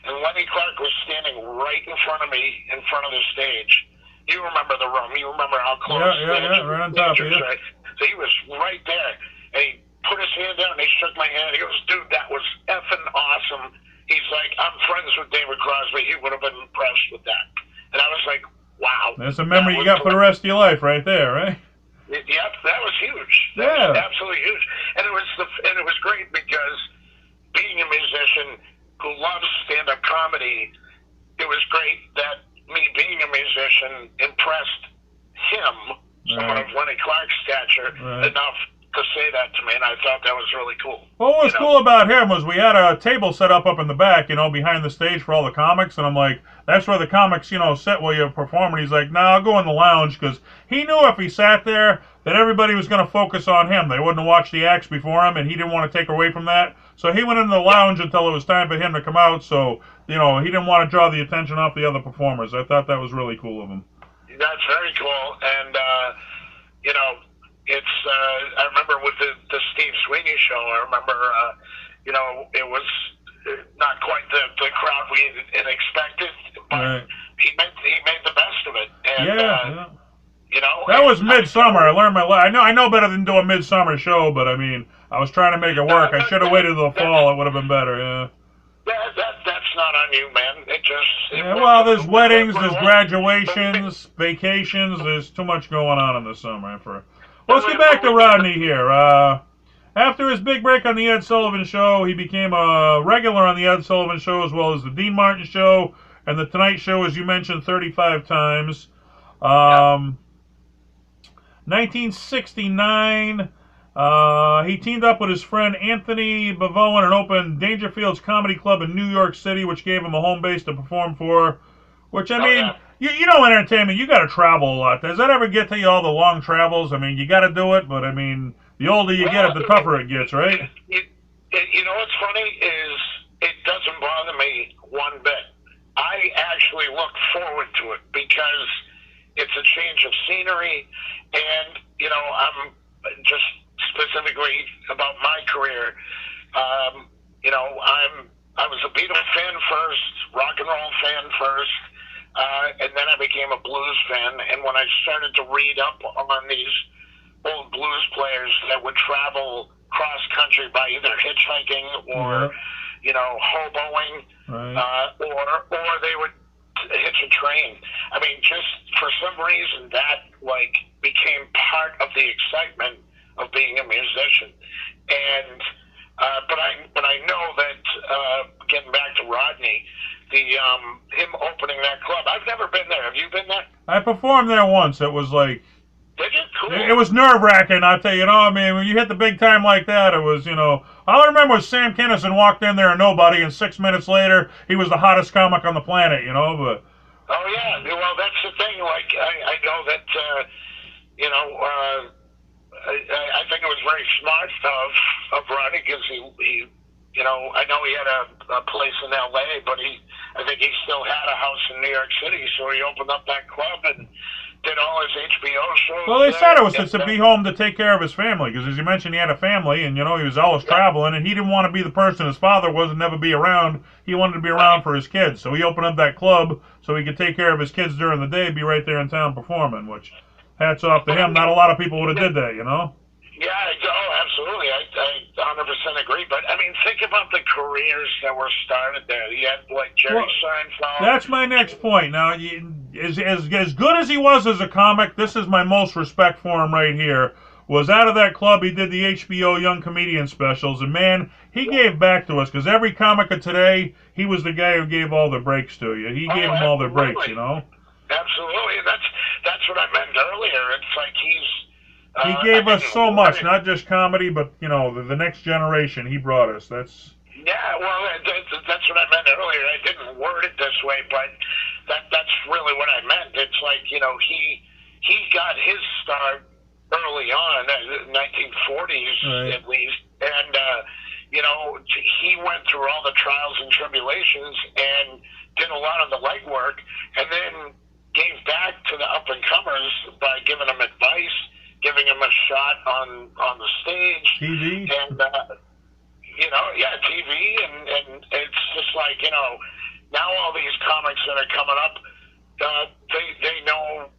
and Lenny Clark was standing right in front of me, in front of the stage. You remember the room. You remember how close yeah, right on top of you. Right? So he was right there, and he put his hand down, and he shook my hand. He goes, dude, that was effing awesome. He's like, I'm friends with David Crosby. He would have been impressed with that. And I was like, wow. That's a memory you got for the rest of your life right there, right? Yep, that was huge. That was absolutely huge. And it was great because being a musician who loves stand-up comedy, it was great that me being a musician impressed him, someone of Lenny Clark's stature, enough to say that to me, and I thought that was really cool. Well, what was cool about him was we had a table set up in the back, behind the stage for all the comics, and I'm like, that's where the comics, sit while you perform, and he's like, nah, I'll go in the lounge, because he knew if he sat there that everybody was going to focus on him. They wouldn't have watched the acts before him, and he didn't want to take away from that. So he went into the lounge until it was time for him to come out, so, he didn't want to draw the attention off the other performers. I thought that was really cool of him. That's very cool, and, it's, I remember with the Steve Sweeney show, I remember, it was not quite the crowd we had expected, but he made the best of it. And, that was midsummer. I learned my lesson. I know better than do a midsummer show, but I mean, I was trying to make it work. I should have waited till the fall. It would have been better. Yeah. That's not on you, man. Well, there's weddings, there's graduations, vacations. There's too much going on in the summer. Let's get back to Rodney here. After his big break on the Ed Sullivan Show, he became a regular on the Ed Sullivan Show as well as the Dean Martin Show and the Tonight Show, as you mentioned, 35 times. 1969, he teamed up with his friend Anthony Bavoin and opened Dangerfield's Comedy Club in New York City, which gave him a home base to perform for. Which, I mean, entertainment, you got to travel a lot. Does that ever get to you, all the long travels? I mean, you got to do it, but I mean, the older you get, the tougher it gets, right? What's funny is it doesn't bother me one bit. I actually look forward to it because it's a change of scenery, and I'm just specifically about my career. I was a Beatles fan first, rock and roll fan first, and then I became a blues fan. And when I started to read up on these old blues players that would travel cross country by either hitchhiking or hoboing, or they would hitch a train. I mean, just for some reason that became part of the excitement of being a musician. And but I know that getting back to Rodney, him opening that club. I've never been there. Have you been there? I performed there once. It was like. Did you? Cool. It was nerve-wracking, I'll tell you. I mean, when you hit the big time like that, it was, all I remember was Sam Kinison walked in there and nobody, and 6 minutes later, he was the hottest comic on the planet, but... Oh, yeah. Well, that's the thing. I know that, I think it was very smart of Rodney because he I know he had a place in L.A., but I think he still had a house in New York City, so he opened up that club and did all his HBO shows. Well, they said it was to be home to take care of his family, because as you mentioned, he had a family, and, he was always traveling, and he didn't want to be the person his father was and never be around. He wanted to be around for his kids, so he opened up that club so he could take care of his kids during the day, be right there in town performing, which, hats off to him. Not a lot of people would have did that, Yeah, absolutely. I 100% agree. But, I mean, think about the careers that were started there. You had, Jerry Seinfeld. That's my next point. Now, as good as he was as a comic, this is my most respect for him right here, was out of that club, he did the HBO Young Comedian specials. And, man, he gave back to us, because every comic of today, he was the guy who gave all the breaks to you. He gave them all their breaks, Absolutely. That's what I meant earlier. It's like he gave us so much, not just comedy, but, the next generation he brought us. Yeah, well, that's what I meant earlier. I didn't word it this way, but that's really what I meant. It's like, he got his start early on, 1940s at least, and, he went through all the trials and tribulations and did a lot of the legwork, and then gave back to the up-and-comers by giving them advice, giving him a shot on the stage. TV? And, TV, and it's just like, now all these comics that are coming up, they know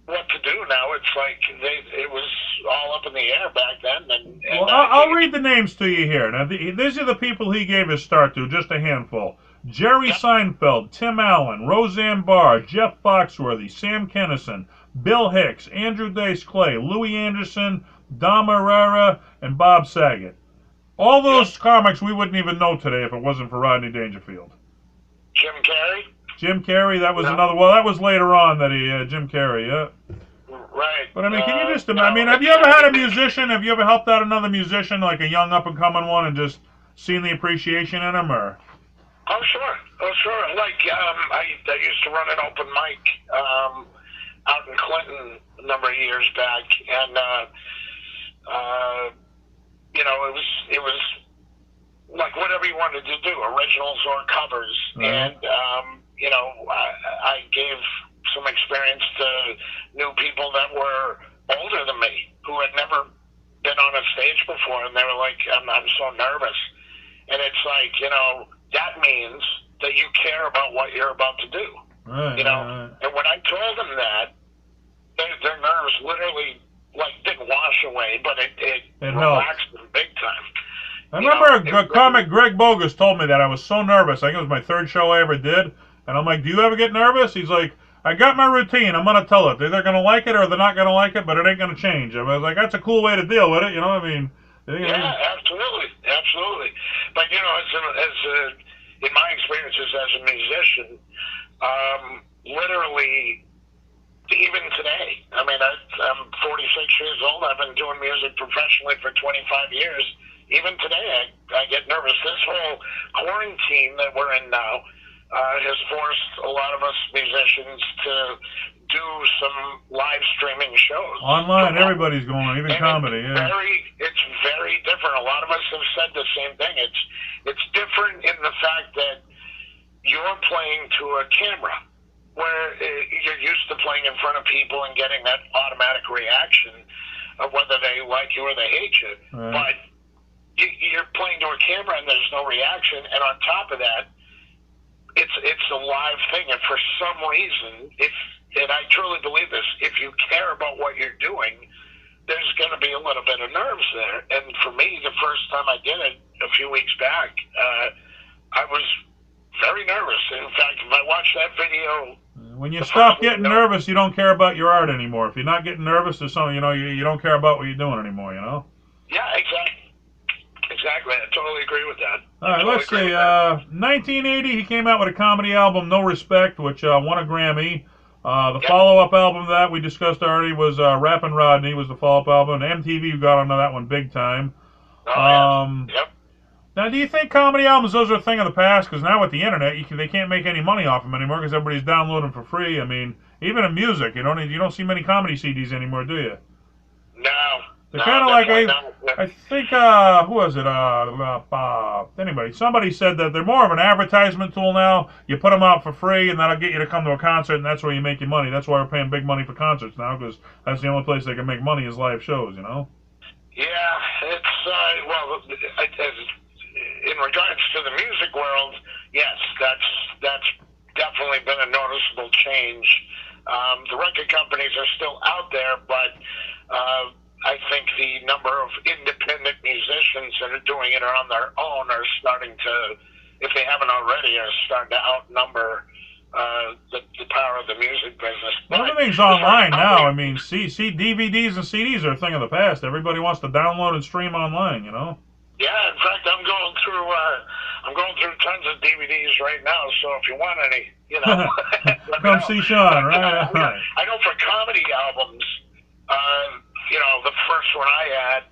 what to do now. It's like it was all up in the air back then. And well, I'll read the names to you here. Now, these are the people he gave his start to, just a handful. Jerry Seinfeld, Tim Allen, Roseanne Barr, Jeff Foxworthy, Sam Kinison, Bill Hicks, Andrew Dice Clay, Louis Anderson, Dom Herrera, and Bob Saget. All those comics we wouldn't even know today if it wasn't for Rodney Dangerfield. Jim Carrey? Jim Carrey, that was another. Well, that was later on that Jim Carrey, yeah. Right. But I mean, can you just imagine? I mean, have you ever had a musician? Have you ever helped out another musician, like a young up and coming one, and just seen the appreciation in him, or? Oh sure. Like I used to run an open mic out in Clinton a number of years back, and you know, it was like whatever you wanted to do, originals or covers, and you know, I gave some experience to new people that were older than me who had never been on a stage before, and they were like, I'm so nervous. And it's like, you know, that means that you care about what you're about to do. Right, you know, and when I told them that, their nerves literally like didn't wash away, but it relaxed them big time. I remember comic Greg Bogus told me that. I was so nervous. I think it was my third show I ever did. And I'm like, do you ever get nervous? He's like, I got my routine. I'm going to tell it. They're either going to like it or they're not going to like it, but it ain't going to change. I was like, that's a cool way to deal with it. You know what I mean? Yeah, absolutely. But, you know, as in my experiences as a musician, literally, even today, I mean, I'm 46 years old. I've been doing music professionally for 25 years. Even today, I get nervous. This whole quarantine that we're in now has forced a lot of us musicians to do some live streaming shows. Online, everybody's going, even comedy. It's very different. A lot of us have said the same thing. It's different in the fact that you're playing to a camera, where you're used to playing in front of people and getting that automatic reaction of whether they like you or they hate you. Right. But you're playing to a camera and there's no reaction, and on top of that, it's a live thing. And for some reason, and I truly believe this, if you care about what you're doing, there's going to be a little bit of nerves there. And for me, the first time I did it a few weeks back, I was very nervous. In fact, if I watch that video, when you stop getting nervous, you don't care about your art anymore. If you're not getting nervous, there's something, you know, you don't care about what you're doing anymore, you know? Yeah, exactly. Exactly. I totally agree with that. All right, let's see. 1980, he came out with a comedy album, No Respect, which won a Grammy. The follow-up album that we discussed already was Rappin' Rodney was the follow-up album. And MTV got onto that one big time. Yep. Now, do you think comedy albums, those are a thing of the past? Because now with the internet, they can't make any money off them anymore because everybody's downloading for free. I mean, even in music, you don't see many comedy CDs anymore, do you? No. They're kind of like, I think, who was it? Anybody, somebody said that they're more of an advertisement tool now. You put them out for free, and that'll get you to come to a concert, and that's where you make your money. That's why we're paying big money for concerts now, because that's the only place they can make money is live shows, you know? Yeah, it's, well, in regards to the music world, yes, that's definitely been a noticeable change. The record companies are still out there, but I think the number of independent musicians that are doing it on their own are starting to, if they haven't already, are starting to outnumber the power of the music business. Everything's online now. I mean, DVDs and CDs are a thing of the past. Everybody wants to download and stream online, you know? Yeah, in fact, I'm going through tons of DVDs right now. So if you want any, you know, come see Sean, right? I know for comedy albums, you know, the first one I had,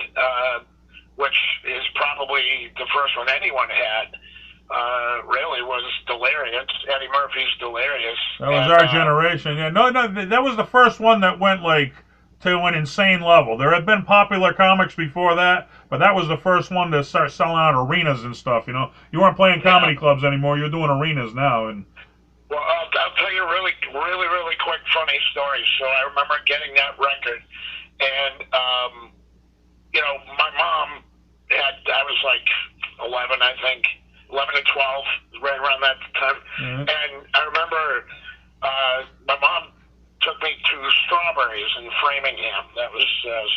which is probably the first one anyone had, really was Delirious. Eddie Murphy's Delirious. That was our generation. Yeah, no, that was the first one that went like to an insane level. There had been popular comics before that, but that was the first one to start selling out arenas and stuff. You know, you weren't playing comedy clubs anymore. You're doing arenas now. And well, I'll tell you a really quick funny story. So I remember getting that record, and you know, my mom I was like 11, I think, 11 to 12, right around that time. Mm-hmm. And I remember my mom took me to Strawberries in Framingham. That was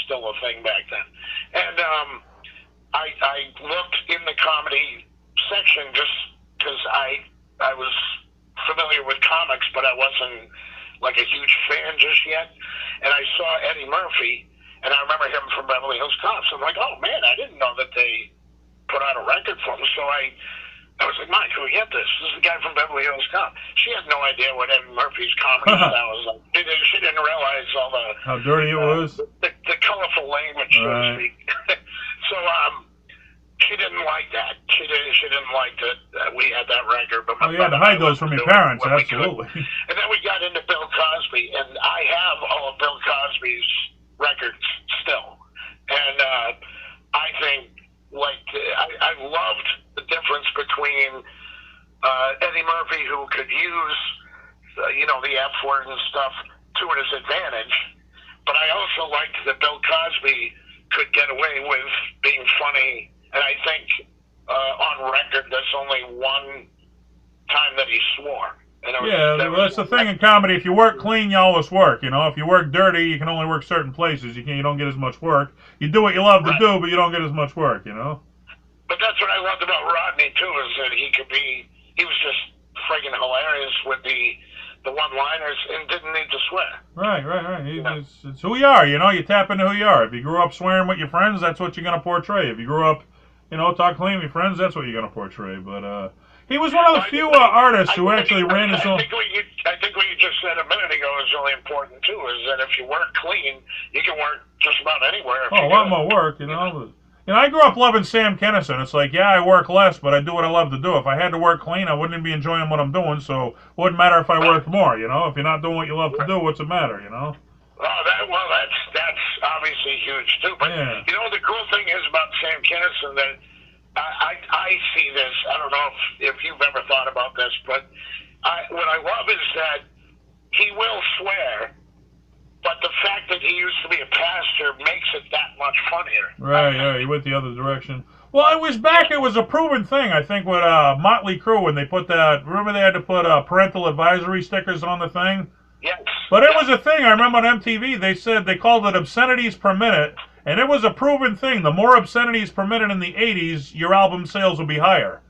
still a thing back then. And I looked in the comedy section just because I was familiar with comics, but I wasn't like a huge fan just yet. And I saw Eddie Murphy, and I remember him from Beverly Hills Cops. I'm like, oh man, I didn't know that they put out a record for him. So I was like, Mike, can we get this? This is the guy from Beverly Hills Cop. She had no idea what Eddie Murphy's comedy style was like. She didn't realize all the how dirty it was, the colorful language, so to speak. So she didn't like that. She didn't like that we had that record. But you had to hide those from your parents, absolutely. And then we got into Bill Cosby, and I have all of Bill Cosby's records still. And I think, I loved the difference between Eddie Murphy, who could use, the F word and stuff to his advantage, but I also liked that Bill Cosby could get away with being funny. And I think on record, there's only one time that he swore. And that's the thing in comedy. If you work clean, you always work. If you work dirty, you can only work certain places. You don't get as much work. You do what you love to do, but you don't get as much work. But that's what I loved about Rodney too, is that he was just friggin' hilarious with the one-liners and didn't need to swear. Right. It's who you are. You tap into who you are. If you grew up swearing with your friends, that's what you're gonna portray. If you grew up, talk clean with your friends, that's what you're gonna portray. But he was one of the few artists who actually ran his own. I think what you just said a minute ago is really important too. Is that if you work clean, you can work just about anywhere. A lot more work, I grew up loving Sam Kinison. It's like, I work less, but I do what I love to do. If I had to work clean, I wouldn't be enjoying what I'm doing. So it wouldn't matter if I worked more. If you're not doing what you love to do, what's the matter? Oh, that's obviously huge too. But the cool thing is about Sam Kinison that I see this. I don't know if you've ever thought about this, but what I love is that he will swear, but the fact that he used to be a pastor makes it that much funnier. Right, he went the other direction. Well, it was a proven thing, I think, with Motley Crue when they put that. Remember they had to put parental advisory stickers on the thing? Yes. But it was a thing. I remember on MTV they called it obscenities per minute, and it was a proven thing. The more obscenities per minute in the 80s, your album sales would be higher.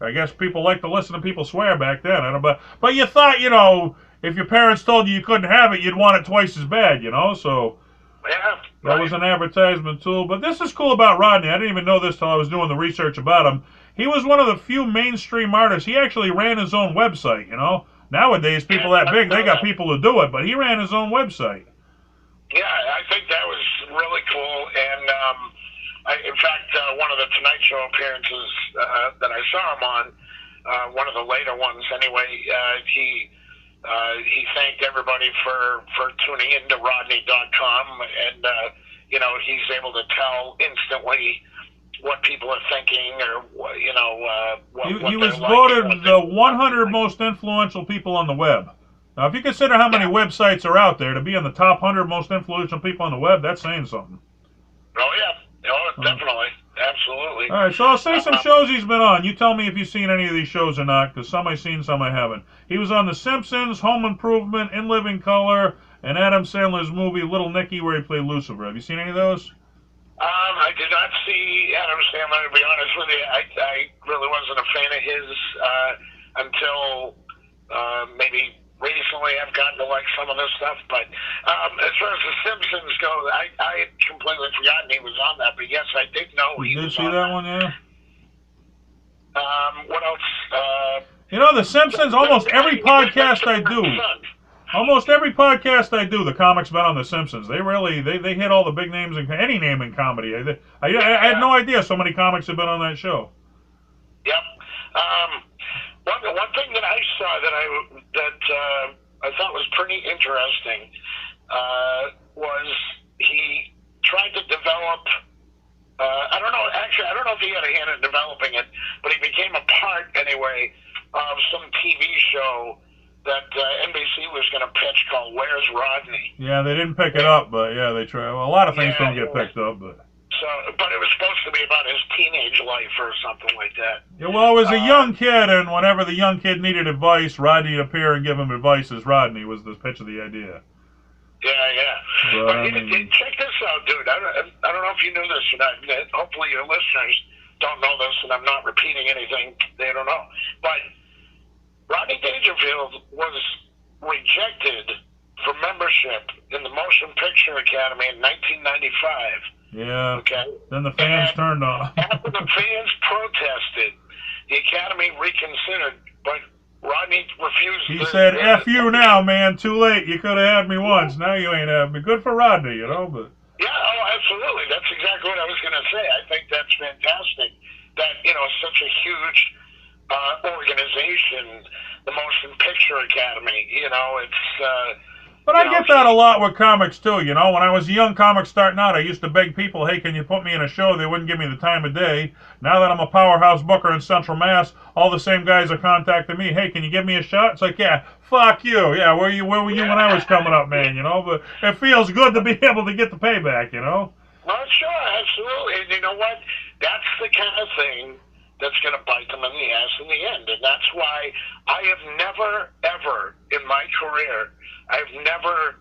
I guess people like to listen to people swear back then. I don't know, but you thought, if your parents told you couldn't have it, you'd want it twice as bad, so that was an advertisement tool. But this is cool about Rodney. I didn't even know this till I was doing the research about him. He was one of the few mainstream artists. He actually ran his own website, Nowadays, people that big, they got people to do it, but he ran his own website. Yeah, I think that was really cool. And in fact, one of the Tonight Show appearances that I saw him on, one of the later ones anyway, he thanked everybody for tuning into Rodney.com, and he's able to tell instantly what people are thinking, or what he was voted the 100 most influential people on the web. Now, if you consider how many websites are out there, to be in the top 100 most influential people on the web, that's saying something. Oh yeah, definitely, absolutely. All right, so I'll say some shows he's been on. You tell me if you've seen any of these shows or not, because some I've seen, some I haven't. He was on The Simpsons, Home Improvement, In Living Color, and Adam Sandler's movie Little Nicky, where he played Lucifer. Have you seen any of those? I did not see Adam Sandler, to be honest with you. I really wasn't a fan of his until maybe recently I've gotten to like some of this stuff. But as far as The Simpsons go, I had completely forgotten he was on that. But yes, I did know he was on that. You did see that one, yeah? What else? The Simpsons, almost every podcast I do. Almost every podcast I do, the comics been on The Simpsons. They really, they hit all the big names, in any name in comedy. I had no idea so many comics have been on that show. Yep. One thing that I saw that I thought was pretty interesting was he tried to develop. I don't know if he had a hand in developing it, but he became a part anyway of some TV show that NBC was going to pitch called Where's Rodney? Yeah, they didn't pick it up, but yeah, they tried. Well, a lot of things don't get picked up, but. So So, but it was supposed to be about his teenage life or something like that. Yeah, well, it was a young kid, and whenever the young kid needed advice, Rodney would appear and give him advice as Rodney was the pitch of the idea. Yeah. But check this out, dude. I don't know if you knew this or not. Hopefully your listeners don't know this, and I'm not repeating anything they don't know. But Rodney Dangerfield was rejected for membership in the Motion Picture Academy in 1995. Yeah. Okay. Then the fans turned on. After the fans protested, the Academy reconsidered, but Rodney refused. He said, "F you now, man. Too late. You could have had me once. Now you ain't have me." Good for Rodney, you know. But yeah, absolutely. That's exactly what I was going to say. I think that's fantastic. That such a huge organization, the Motion Picture Academy. It's. But I get that a lot with comics, too, you know. When I was a young comic starting out, I used to beg people, hey, can you put me in a show? They wouldn't give me the time of day. Now that I'm a powerhouse booker in Central Mass, all the same guys are contacting me, hey, can you give me a shot? It's like, yeah, fuck you. Yeah, where were you when I was coming up, man, you know? But it feels good to be able to get the payback, you know? Well, sure, absolutely. And you know what? That's the kind of thing that's going to bite them in the ass in the end. And that's why I have never, ever in my career, I've never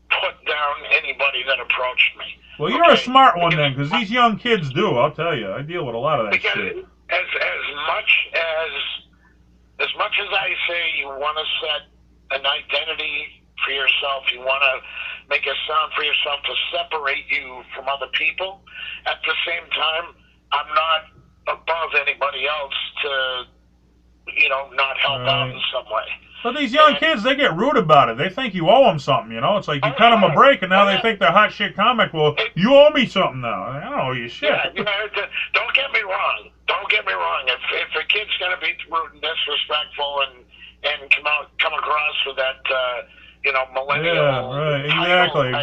put down anybody that approached me. Well, you're a smart one then, because these young kids do, I'll tell you. I deal with a lot of that because shit. As much as I say you want to set an identity for yourself, you want to make a sound for yourself to separate you from other people, at the same time, I'm not above anybody else to, not help out in some way. But these young kids, they get rude about it. They think you owe them something, you know? It's like you cut them a break, and now they think they're hot shit comic. Well, you owe me something now. I don't owe you shit. Yeah, don't get me wrong. Don't get me wrong. If a kid's going to be rude and disrespectful and come across with that, millennial attitude,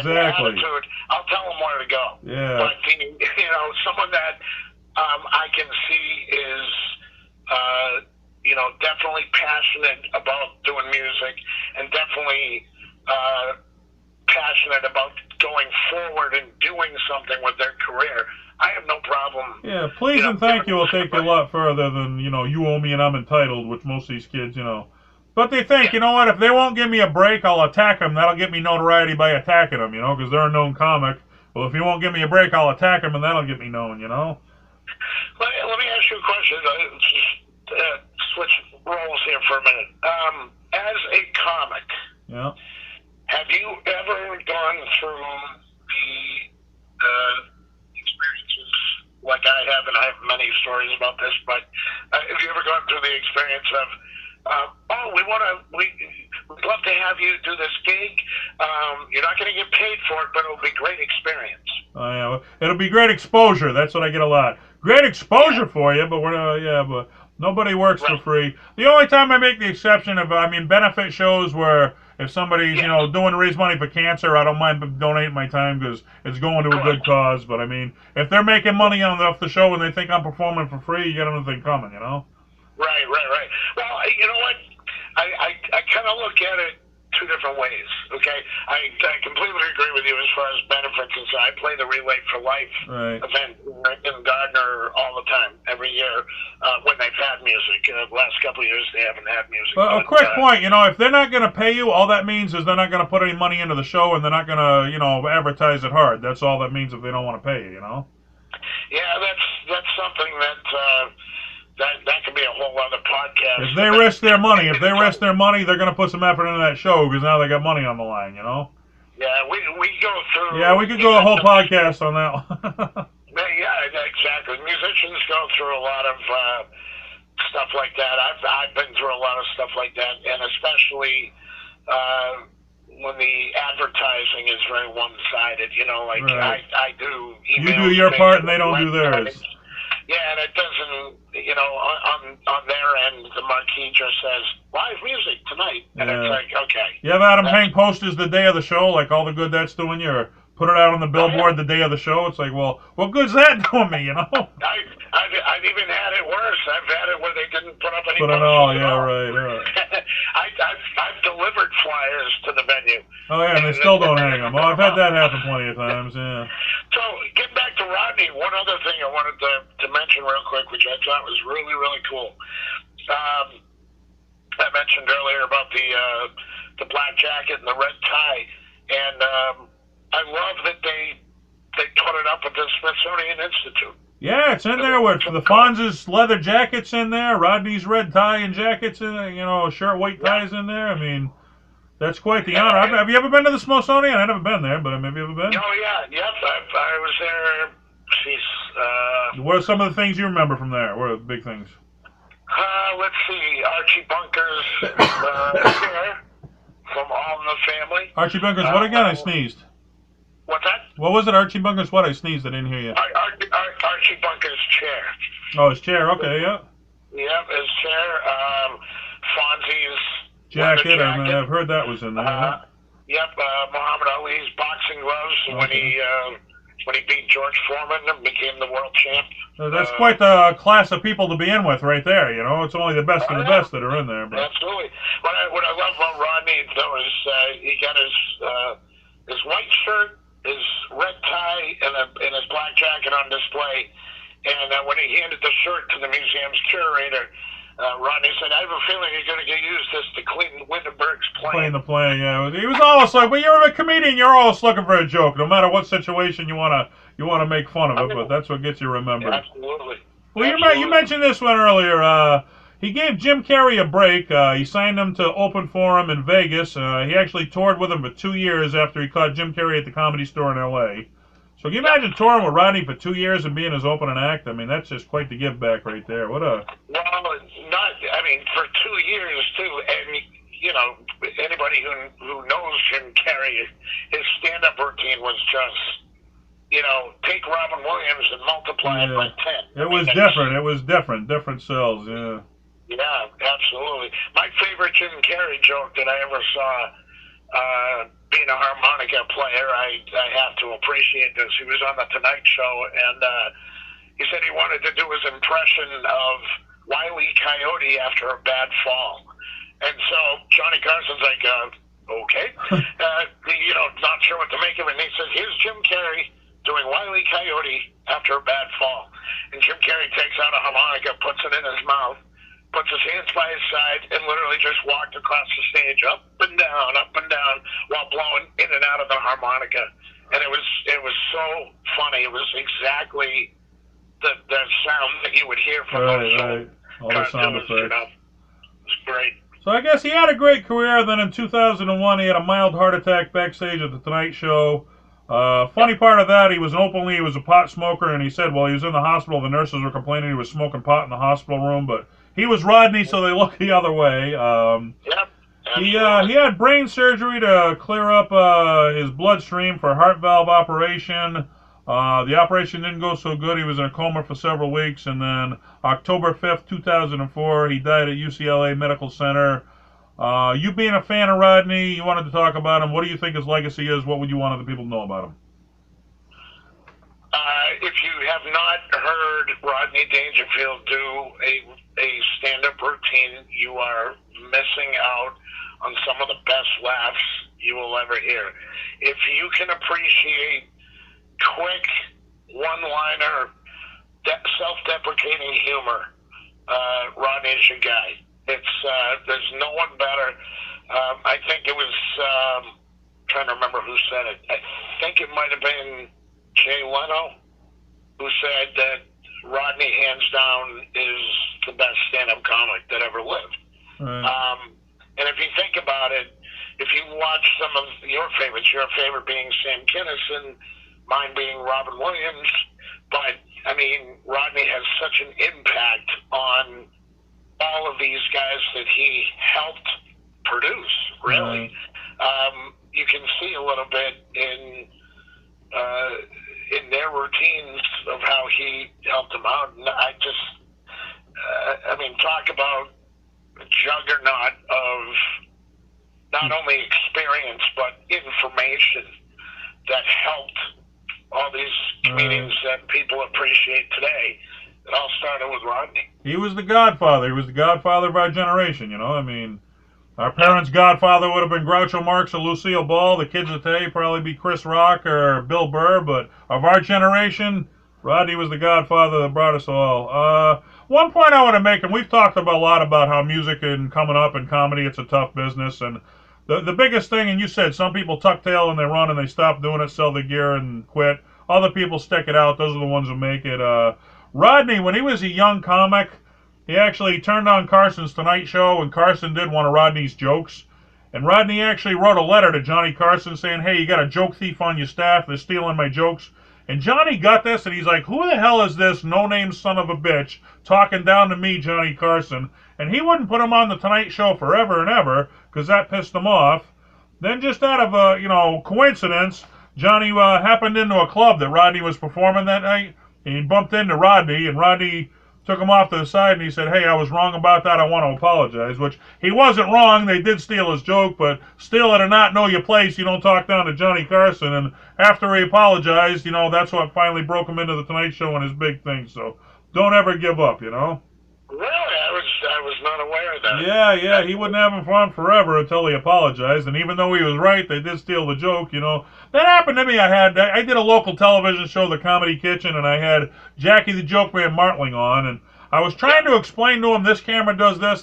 I'll tell them where to go. Yeah. But, someone that I can see is... definitely passionate about doing music and definitely passionate about going forward and doing something with their career. I have no problem. Yeah, please and thank you will take you a lot further than, you owe me and I'm entitled, which most of these kids, But they think, you know what, if they won't give me a break, I'll attack them. That'll get me notoriety by attacking them, because they're a known comic. Well, if you won't give me a break, I'll attack them, and that'll get me known, Let me ask you a question. Switch roles here for a minute. As a comic, have you ever gone through the experiences like I have, and I have many stories about this, but have you ever gone through the experience of, we'd love to have you do this gig. You're not going to get paid for it, but it'll be great experience. Oh, yeah. It'll be great exposure. That's what I get a lot. Great exposure for you, but but nobody works for free. The only time I make the exception of, benefit shows where if somebody's, doing to raise money for cancer, I don't mind donating my time because it's going to a good cause. But, if they're making money off the show and they think I'm performing for free, you got anything coming, Right. Well, you know what? I kind of look at it two different ways, okay? I completely agree with you as far as benefits. And so I play the Relay for Life event in Gardner all the time, every year, when they've had music. The last couple of years, they haven't had music. But a quick point, if they're not going to pay you, all that means is they're not going to put any money into the show, and they're not going to, advertise it hard. That's all that means if they don't want to pay you, Yeah, that's something that could be a whole other podcast. If they risk their money, they're going to put some effort into that show because now they got money on the line, Yeah, we go through... Yeah, we could go a whole podcast on that one. Yeah, exactly. Musicians go through a lot of stuff like that. I've been through a lot of stuff like that, and especially when the advertising is very one-sided, I do emails. You do your part and they don't do theirs. Yeah, and it doesn't, on their end, the marquee just says, live music tonight. And it's like, okay. You ever had them hang posters the day of the show, like all the good that's doing you, or put it out on the billboard the day of the show? It's like, well, what good's that doing me, I've even had it worse. I've had it where they didn't put up any posters. Right. I've delivered flyers to the venue. Oh, yeah, and they still don't hang them. Oh, I've had that happen plenty of times, yeah. So, getting back to Rodney one other thing I wanted to mention real quick, which I thought was really, really cool. I mentioned earlier about the black jacket and the red tie, and I love that they put it up at the Smithsonian Institute. Yeah, it's in there with the Fonz's leather jackets in there, Rodney's red tie and jackets in there, shirt, white ties in there. I mean, that's quite the honor. Have you ever been to the Smithsonian? I've never been there, but have you ever been? Oh, yeah. Yep. I was there. What are some of the things you remember from there? What are the big things? Let's see. Archie Bunker's there from All in the Family. Archie Bunker's what again? I sneezed. What's that? What was it? Archie Bunker's what? I sneezed. I didn't hear you. Archie Bunker's chair. Oh, his chair. Okay, yeah. Yep, his chair. Fonzie's jacket. I mean, I've heard that was in there. Yep, Muhammad Ali's boxing gloves when he beat George Foreman and became the world champ. That's quite the class of people to be in with right there, It's only the best of the best that are in there. But. Absolutely. What I love about Rodney, though, is he got his white shirt, his red tie, and his black jacket on display. And when he handed the shirt to the museum's curator, Rodney said, "I have a feeling you're going to get used this to clean Windenberg's plane." Clean the plane, yeah. He was always like, "Well, you're a comedian. You're always looking for a joke, no matter what situation you want to make fun of it." But that's what gets you remembered. Absolutely. Well, you mentioned this one earlier. He gave Jim Carrey a break. He signed him to open for him in Vegas. He actually toured with him for 2 years after he caught Jim Carrey at the Comedy Store in L.A. So can you imagine touring with Rodney for 2 years and being his opening act? I mean, that's just quite the give back right there. Well, for 2 years, too, and, anybody who knows Jim Carrey, his stand-up routine was just, take Robin Williams and multiply it by 10. It was different. It was different cells, yeah. Yeah, absolutely. My favorite Jim Carrey joke that I ever saw, being a harmonica player, I have to appreciate this. He was on the Tonight Show, and he said he wanted to do his impression of Wile E. Coyote after a bad fall. And so Johnny Carson's like, okay. Not sure what to make of it. And he says, here's Jim Carrey doing Wile E. Coyote after a bad fall. And Jim Carrey takes out a harmonica, puts it in his mouth, puts his hands by his side, and literally just walked across the stage up and down, while blowing in and out of the harmonica. And it was so funny. It was exactly the sound that you would hear from those all the sound effects. It was great. So I guess he had a great career. Then in 2001, he had a mild heart attack backstage at the Tonight Show. Funny part of that, he was a pot smoker, and he said while he was in the hospital, the nurses were complaining he was smoking pot in the hospital room, but he was Rodney, so they looked the other way. Yep. He had brain surgery to clear up his bloodstream for a heart valve operation. The operation didn't go so good. He was in a coma for several weeks, and then October 5th, 2004, he died at UCLA Medical Center. You being a fan of Rodney, you wanted to talk about him. What do you think his legacy is? What would you want other people to know about him? If you have not heard Rodney Dangerfield do a stand-up routine, you are missing out on some of the best laughs you will ever hear. If you can appreciate quick, one-liner, self-deprecating humor, Rodney's your guy. There's no one better. I think it was, trying to remember who said it. I think it might have been Jay Leno, who said that Rodney, hands down, is the best stand-up comic that ever lived. Right. And if you think about it, if you watch some of your favorites, your favorite being Sam Kinison, mine being Robin Williams, but, Rodney has such an impact on all of these guys that he helped produce, really. You can see a little bit in their routines of how he helped them out. And talk about a juggernaut of not only experience, but information that helped all these comedians that people appreciate today. It all started with Rodney. He was the Godfather. He was the Godfather of our generation, Our parents' Godfather would have been Groucho Marx or Lucille Ball. The kids of today probably be Chris Rock or Bill Burr. But of our generation, Rodney was the godfather that brought us all. One point I want to make, and we've talked about a lot about how music and coming up in comedy, it's a tough business, and the biggest thing, and you said some people tuck tail and they run and they stop doing it, sell the gear and quit. Other people stick it out. Those are the ones who make it. Rodney, when he was a young comic, he actually turned on Carson's Tonight Show, and Carson did one of Rodney's jokes. And Rodney actually wrote a letter to Johnny Carson saying, hey, you got a joke thief on your staff. They're stealing my jokes. And Johnny got this, and he's like, who the hell is this no-name son of a bitch talking down to me, Johnny Carson? And he wouldn't put him on the Tonight Show forever and ever, because that pissed him off. Then just out of a, coincidence, Johnny happened into a club that Rodney was performing that night. And he bumped into Rodney, and Rodney took him off to the side, and he said, hey, I was wrong about that. I want to apologize, which he wasn't wrong. They did steal his joke, but steal it or not know your place. You don't talk down to Johnny Carson. And after he apologized, that's what finally broke him into the Tonight Show and his big thing. So don't ever give up, Really? I was not aware of that. Yeah, he wouldn't have him on forever until he apologized. And even though he was right, they did steal the joke, That happened to me. I did a local television show, The Comedy Kitchen, and I had Jackie the Joke Man Martling on, and I was trying to explain to him, this camera does this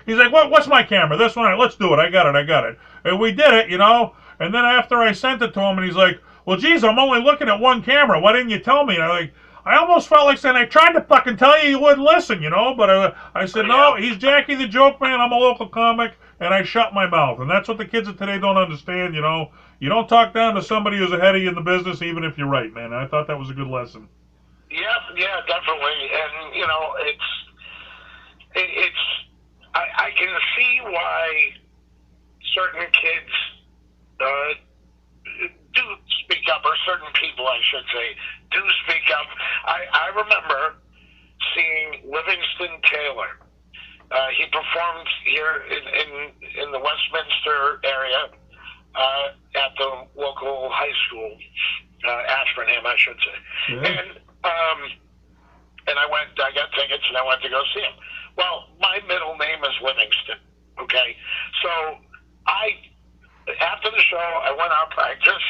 he's like, what's my camera? This one, let's do it. I got it. And we did it, and then after I sent it to him, and he's like, well, geez, I'm only looking at one camera. Why didn't you tell me? And I almost felt like saying, I tried to fucking tell you wouldn't listen, but I said, no, he's Jackie the Joke Man, I'm a local comic, and I shut my mouth. And that's what the kids of today don't understand, You don't talk down to somebody who's ahead of you in the business, even if you're right, man. And I thought that was a good lesson. Yeah, definitely. And, I can see why certain kids do speak up, or certain people, I should say, do speak up. I remember seeing Livingston Taylor. He performed here in the Westminster area at the local high school, Ashburnham, I should say. Yeah. And I got tickets, and I went to go see him. Well, my middle name is Livingston, okay? So after the show, I went up, I just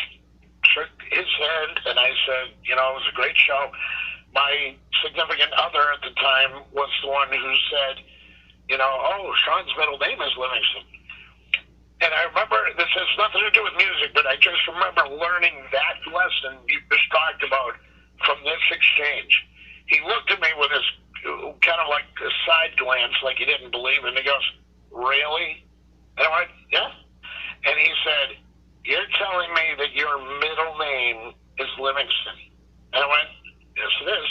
shook his hand, and I said, it was a great show. My significant other at the time was the one who said, oh, Sean's middle name is Livingston. And I remember, this has nothing to do with music, but I just remember learning that lesson you just talked about from this exchange. He looked at me with his kind of like a side glance, like he didn't believe it, and he goes, really? And I went, yeah. And he said, you're telling me that your middle name is Livingston? And I went, yes, it is.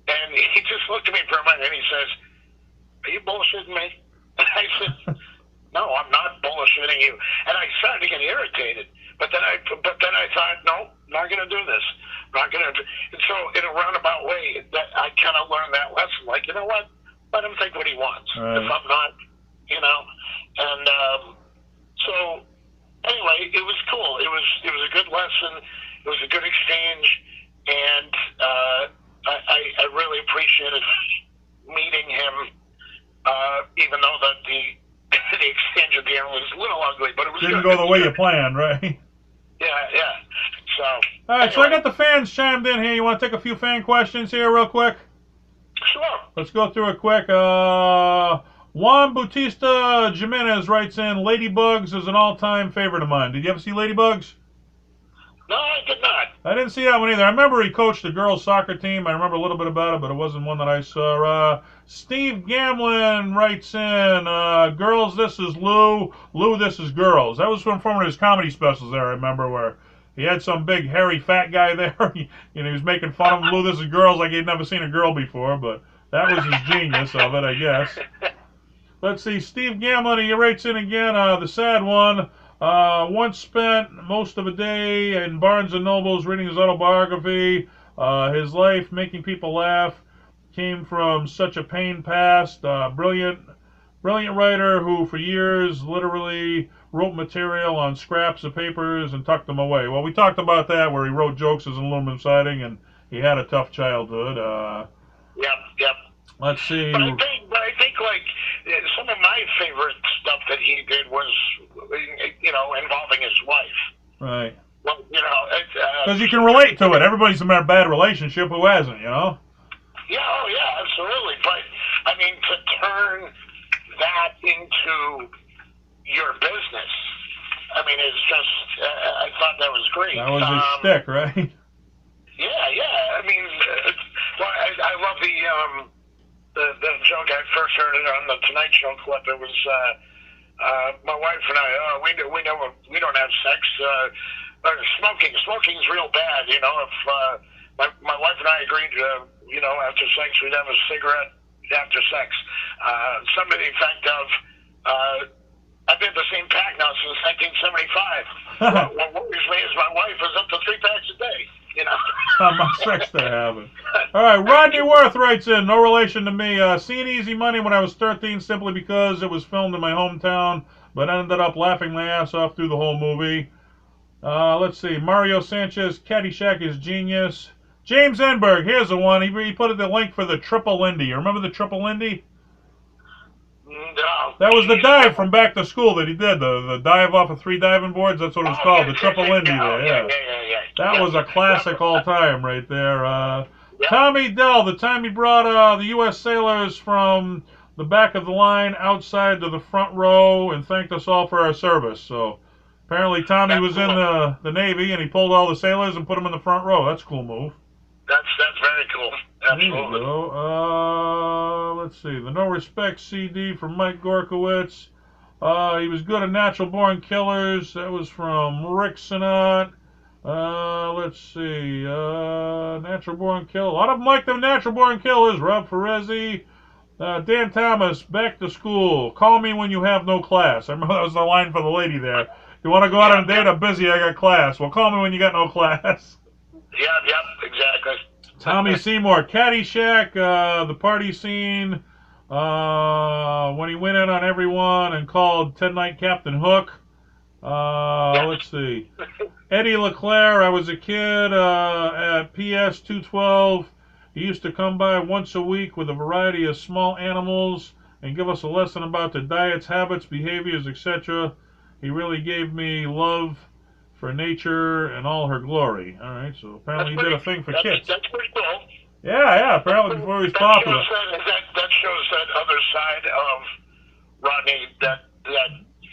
And he just looked at me for a minute, and he says, are you bullshitting me? And I said, no, I'm not bullshitting you. And I started to get irritated. But then I thought, no, not going to do this. Not going to. And so in a roundabout way, that I kind of learned that lesson. Like, you know what? Let him think what he wants. Right. If I'm not, And so anyway, it was cool. It was a good lesson. It was a good exchange, and I really appreciated meeting him. Even though that the exchange at the end was a little ugly, but it was didn't good. go the way you planned, right? Yeah. So all right, anyway. So I got the fans chimed in here. You want to take a few fan questions here real quick? Sure. Let's go through it quick. Juan Bautista Jimenez writes in, Ladybugs is an all-time favorite of mine. Did you ever see Ladybugs? No, I did not. I didn't see that one either. I remember he coached the girls' soccer team. I remember a little bit about it, but it wasn't one that I saw. Steve Gamlin writes in, girls, this is Lou. Lou, this is girls. That was from one of his comedy specials there, I remember, where he had some big, hairy, fat guy there. He was making fun of him. Lou, this is girls, like he'd never seen a girl before, but that was his genius of it, I guess. Let's see, Steve Gamlin, he writes in again, the sad one. Once spent most of a day in Barnes & Noble's reading his autobiography. His life making people laugh came from such a pain past. Brilliant writer who for years literally wrote material on scraps of papers and tucked them away. Well, we talked about that where he wrote jokes as an aluminum siding and he had a tough childhood. Yep. Let's see. But I think like some of my favorite stuff that he did was, involving his wife. Right. Well, You know, because you can relate to it. Everybody's in a bad relationship. Who hasn't? You know. Yeah, oh yeah, absolutely. But I mean, to turn that into your business, I mean, it's just, I thought that was great. That was his shtick, right? Yeah. I mean, well, I love the joke. I first heard it on the Tonight Show clip. It was my wife and I. We don't have sex. Smoking's real bad. You know, if my wife and I agreed to, you know, after sex we'd have a cigarette after sex. Somebody, in fact, I've been the same pack now since 1975. What worries me is my wife is up to 3 packs a day. You know. How much sex they're having. All right, Rodney Wirth writes in, no relation to me. Seen Easy Money when I was 13 simply because it was filmed in my hometown, but ended up laughing my ass off through the whole movie. Let's see. Mario Sanchez, Caddyshack is genius. James Enberg, here's the one. He put the link for the Triple Lindy. You remember the Triple Lindy? No. That was the dive from Back to School that he did. The dive off of 3 diving boards. That's what it was called. The Triple Lindy there. Yeah. That was a classic all time right there. Tommy Dell, the time he brought the U.S. sailors from the back of the line outside to the front row and thanked us all for our service. So apparently Tommy was in the Navy and he pulled all the sailors and put them in the front row. That's a cool move. That's very cool. Absolutely. There you go. Let's see. The No Respect CD from Mike Gorkowitz. He was good at Natural Born Killers. That was from Rick Sinat. Let's see. Natural Born Killer. A lot of them like them Natural Born Killers. Rob Ferezzi. Dan Thomas, Back to School. Call me when you have no class. I remember that was the line for the lady there. You want to go out on a date? I'm busy. I got class. Well, call me when you got no class. Yep, exactly. Tommy Seymour, Caddyshack, the party scene, when he went in on everyone and called Ted Knight Captain Hook. Let's see. Eddie LeClaire, I was a kid at PS 212. He used to come by once a week with a variety of small animals and give us a lesson about their diets, habits, behaviors, etc. He really gave me love for nature and all her glory. All right, so apparently he did a thing for kids. That's pretty cool. Yeah, apparently before he was popular. That shows that other side of Rodney that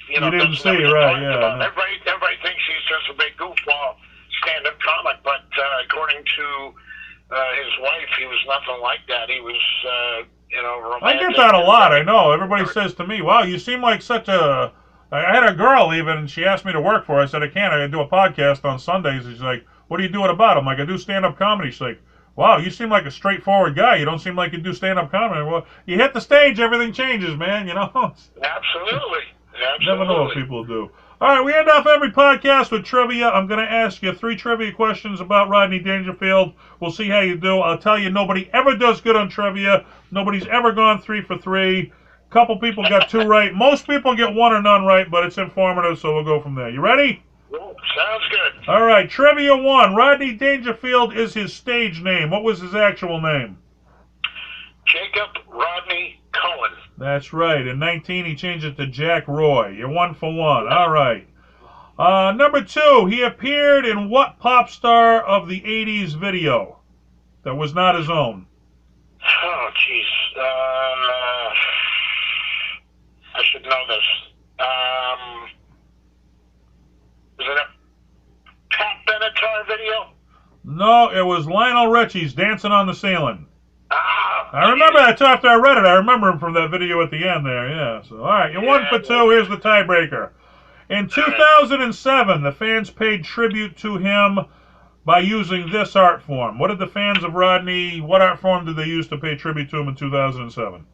you know, you didn't see, right, yeah. No. Everybody thinks he's just a big goofball stand-up comic, but according to his wife, he was nothing like that. He was, you know, romantic. I get that a lot, I know. Everybody says to me, wow, you seem like such a... I had a girl even, and she asked me to work for her. I said, I can't. I do a podcast on Sundays. She's like, what do you do it about? I'm like, I do stand-up comedy. She's like, wow, you seem like a straightforward guy. You don't seem like you do stand-up comedy. Well, you hit the stage, everything changes, man, you know? Absolutely. Never know what people do. All right, we end off every podcast with trivia. I'm going to ask you 3 trivia questions about Rodney Dangerfield. We'll see how you do. I'll tell you, nobody ever does good on trivia. Nobody's ever gone 3 for 3. Couple people got 2 right. Most people get 1 or none right, but it's informative, so we'll go from there. You ready? Sounds good. All right, Trivia 1. Rodney Dangerfield is his stage name. What was his actual name? Jacob Rodney Cohen. That's right. In 19, he changed it to Jack Roy. You're 1 for 1. All right. Number 2. He appeared in what pop star of the 80s video that was not his own? Oh, jeez. I should know this. Is it a Pat Benatar video? No, it was Lionel Richie's Dancing on the Ceiling. Ah, I remember that too after I read it. I remember him from that video at the end there, yeah. So, all right, you're 1 for 2. Here's the tiebreaker. In 2007, the fans paid tribute to him by using this art form. What did the fans of Rodney, what art form did they use to pay tribute to him in 2007?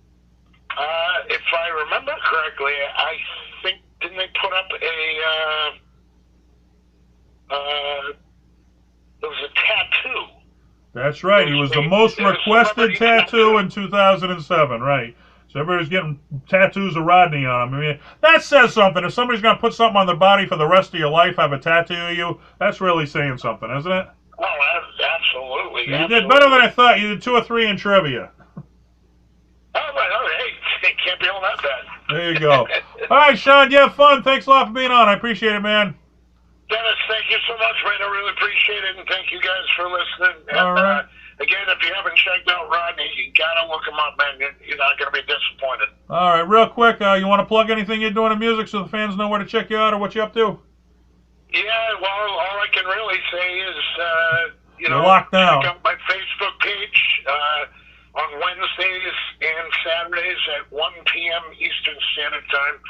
If I remember correctly, I think, didn't they put up it was a tattoo. That's right. He was the most requested tattoo in 2007, right. So everybody's getting tattoos of Rodney on him. I mean, that says something. If somebody's going to put something on their body for the rest of your life, have a tattoo of you, that's really saying something, isn't it? Oh, absolutely. You did better than I thought. You did 2 or 3 in trivia. All right. Hey, can't be all that bad. There you go. All right, Sean, you have fun. Thanks a lot for being on. I appreciate it, man. Dennis, thank Thank you so much, man. I really appreciate it, and thank you guys for listening. And, All right. Again, if you haven't checked out Rodney, you gotta look him up, man. You're not gonna be disappointed. All right, real quick, you want to plug anything you're doing in music so the fans know where to check you out or what you're up to? Yeah, well, all I can really say is, You're locked down. check out my Facebook page on Wednesdays and Saturdays at 1 p.m. Eastern Standard Time.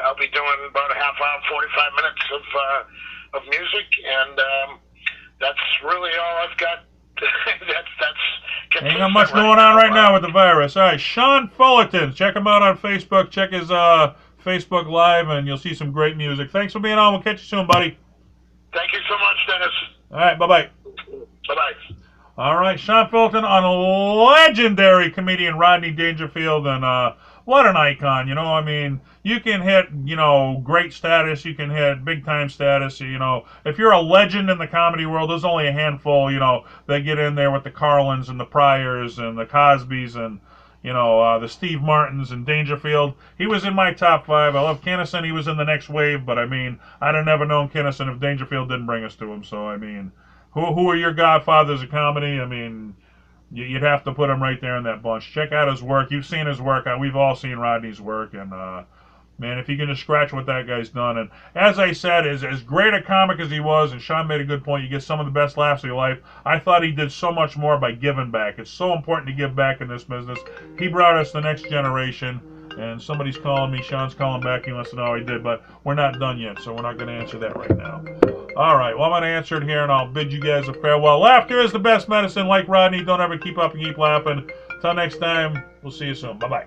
I'll be doing about a half hour, 45 minutes of music, and that's really all I've got. Ain't got much going on right now with the virus. All right, Sean Fullerton. Check him out on Facebook. Check his Facebook Live, and you'll see some great music. Thanks for being on. We'll catch you soon, buddy. Thank you so much, Dennis. All right, bye-bye. Bye-bye. All right, Sean Fullerton on legendary comedian Rodney Dangerfield, and what an icon, you know. I mean, you can hit, great status, you can hit big-time status, If you're a legend in the comedy world, there's only a handful, that get in there with the Carlins and the Pryors and the Cosbys and, the Steve Martins and Dangerfield. He was in my top 5. I love Kinnison. He was in the next wave, but, I mean, I'd have never known Kinnison if Dangerfield didn't bring us to him, so, I mean... Who are your godfathers of comedy? I mean, you'd have to put him right there in that bunch. Check out his work. You've seen his work. We've all seen Rodney's work. And, man, if you can just scratch what that guy's done. And as I said, as great a comic as he was, and Sean made a good point, you get some of the best laughs of your life, I thought he did so much more by giving back. It's so important to give back in this business. He brought us the next generation. And somebody's calling me. Sean's calling back. He wants to know how he did. But we're not done yet, so we're not going to answer that right now. All right. Well, I'm going to answer it here, and I'll bid you guys a farewell. Laughter is the best medicine. Like Rodney, don't ever keep up and keep laughing. Until next time, we'll see you soon. Bye-bye.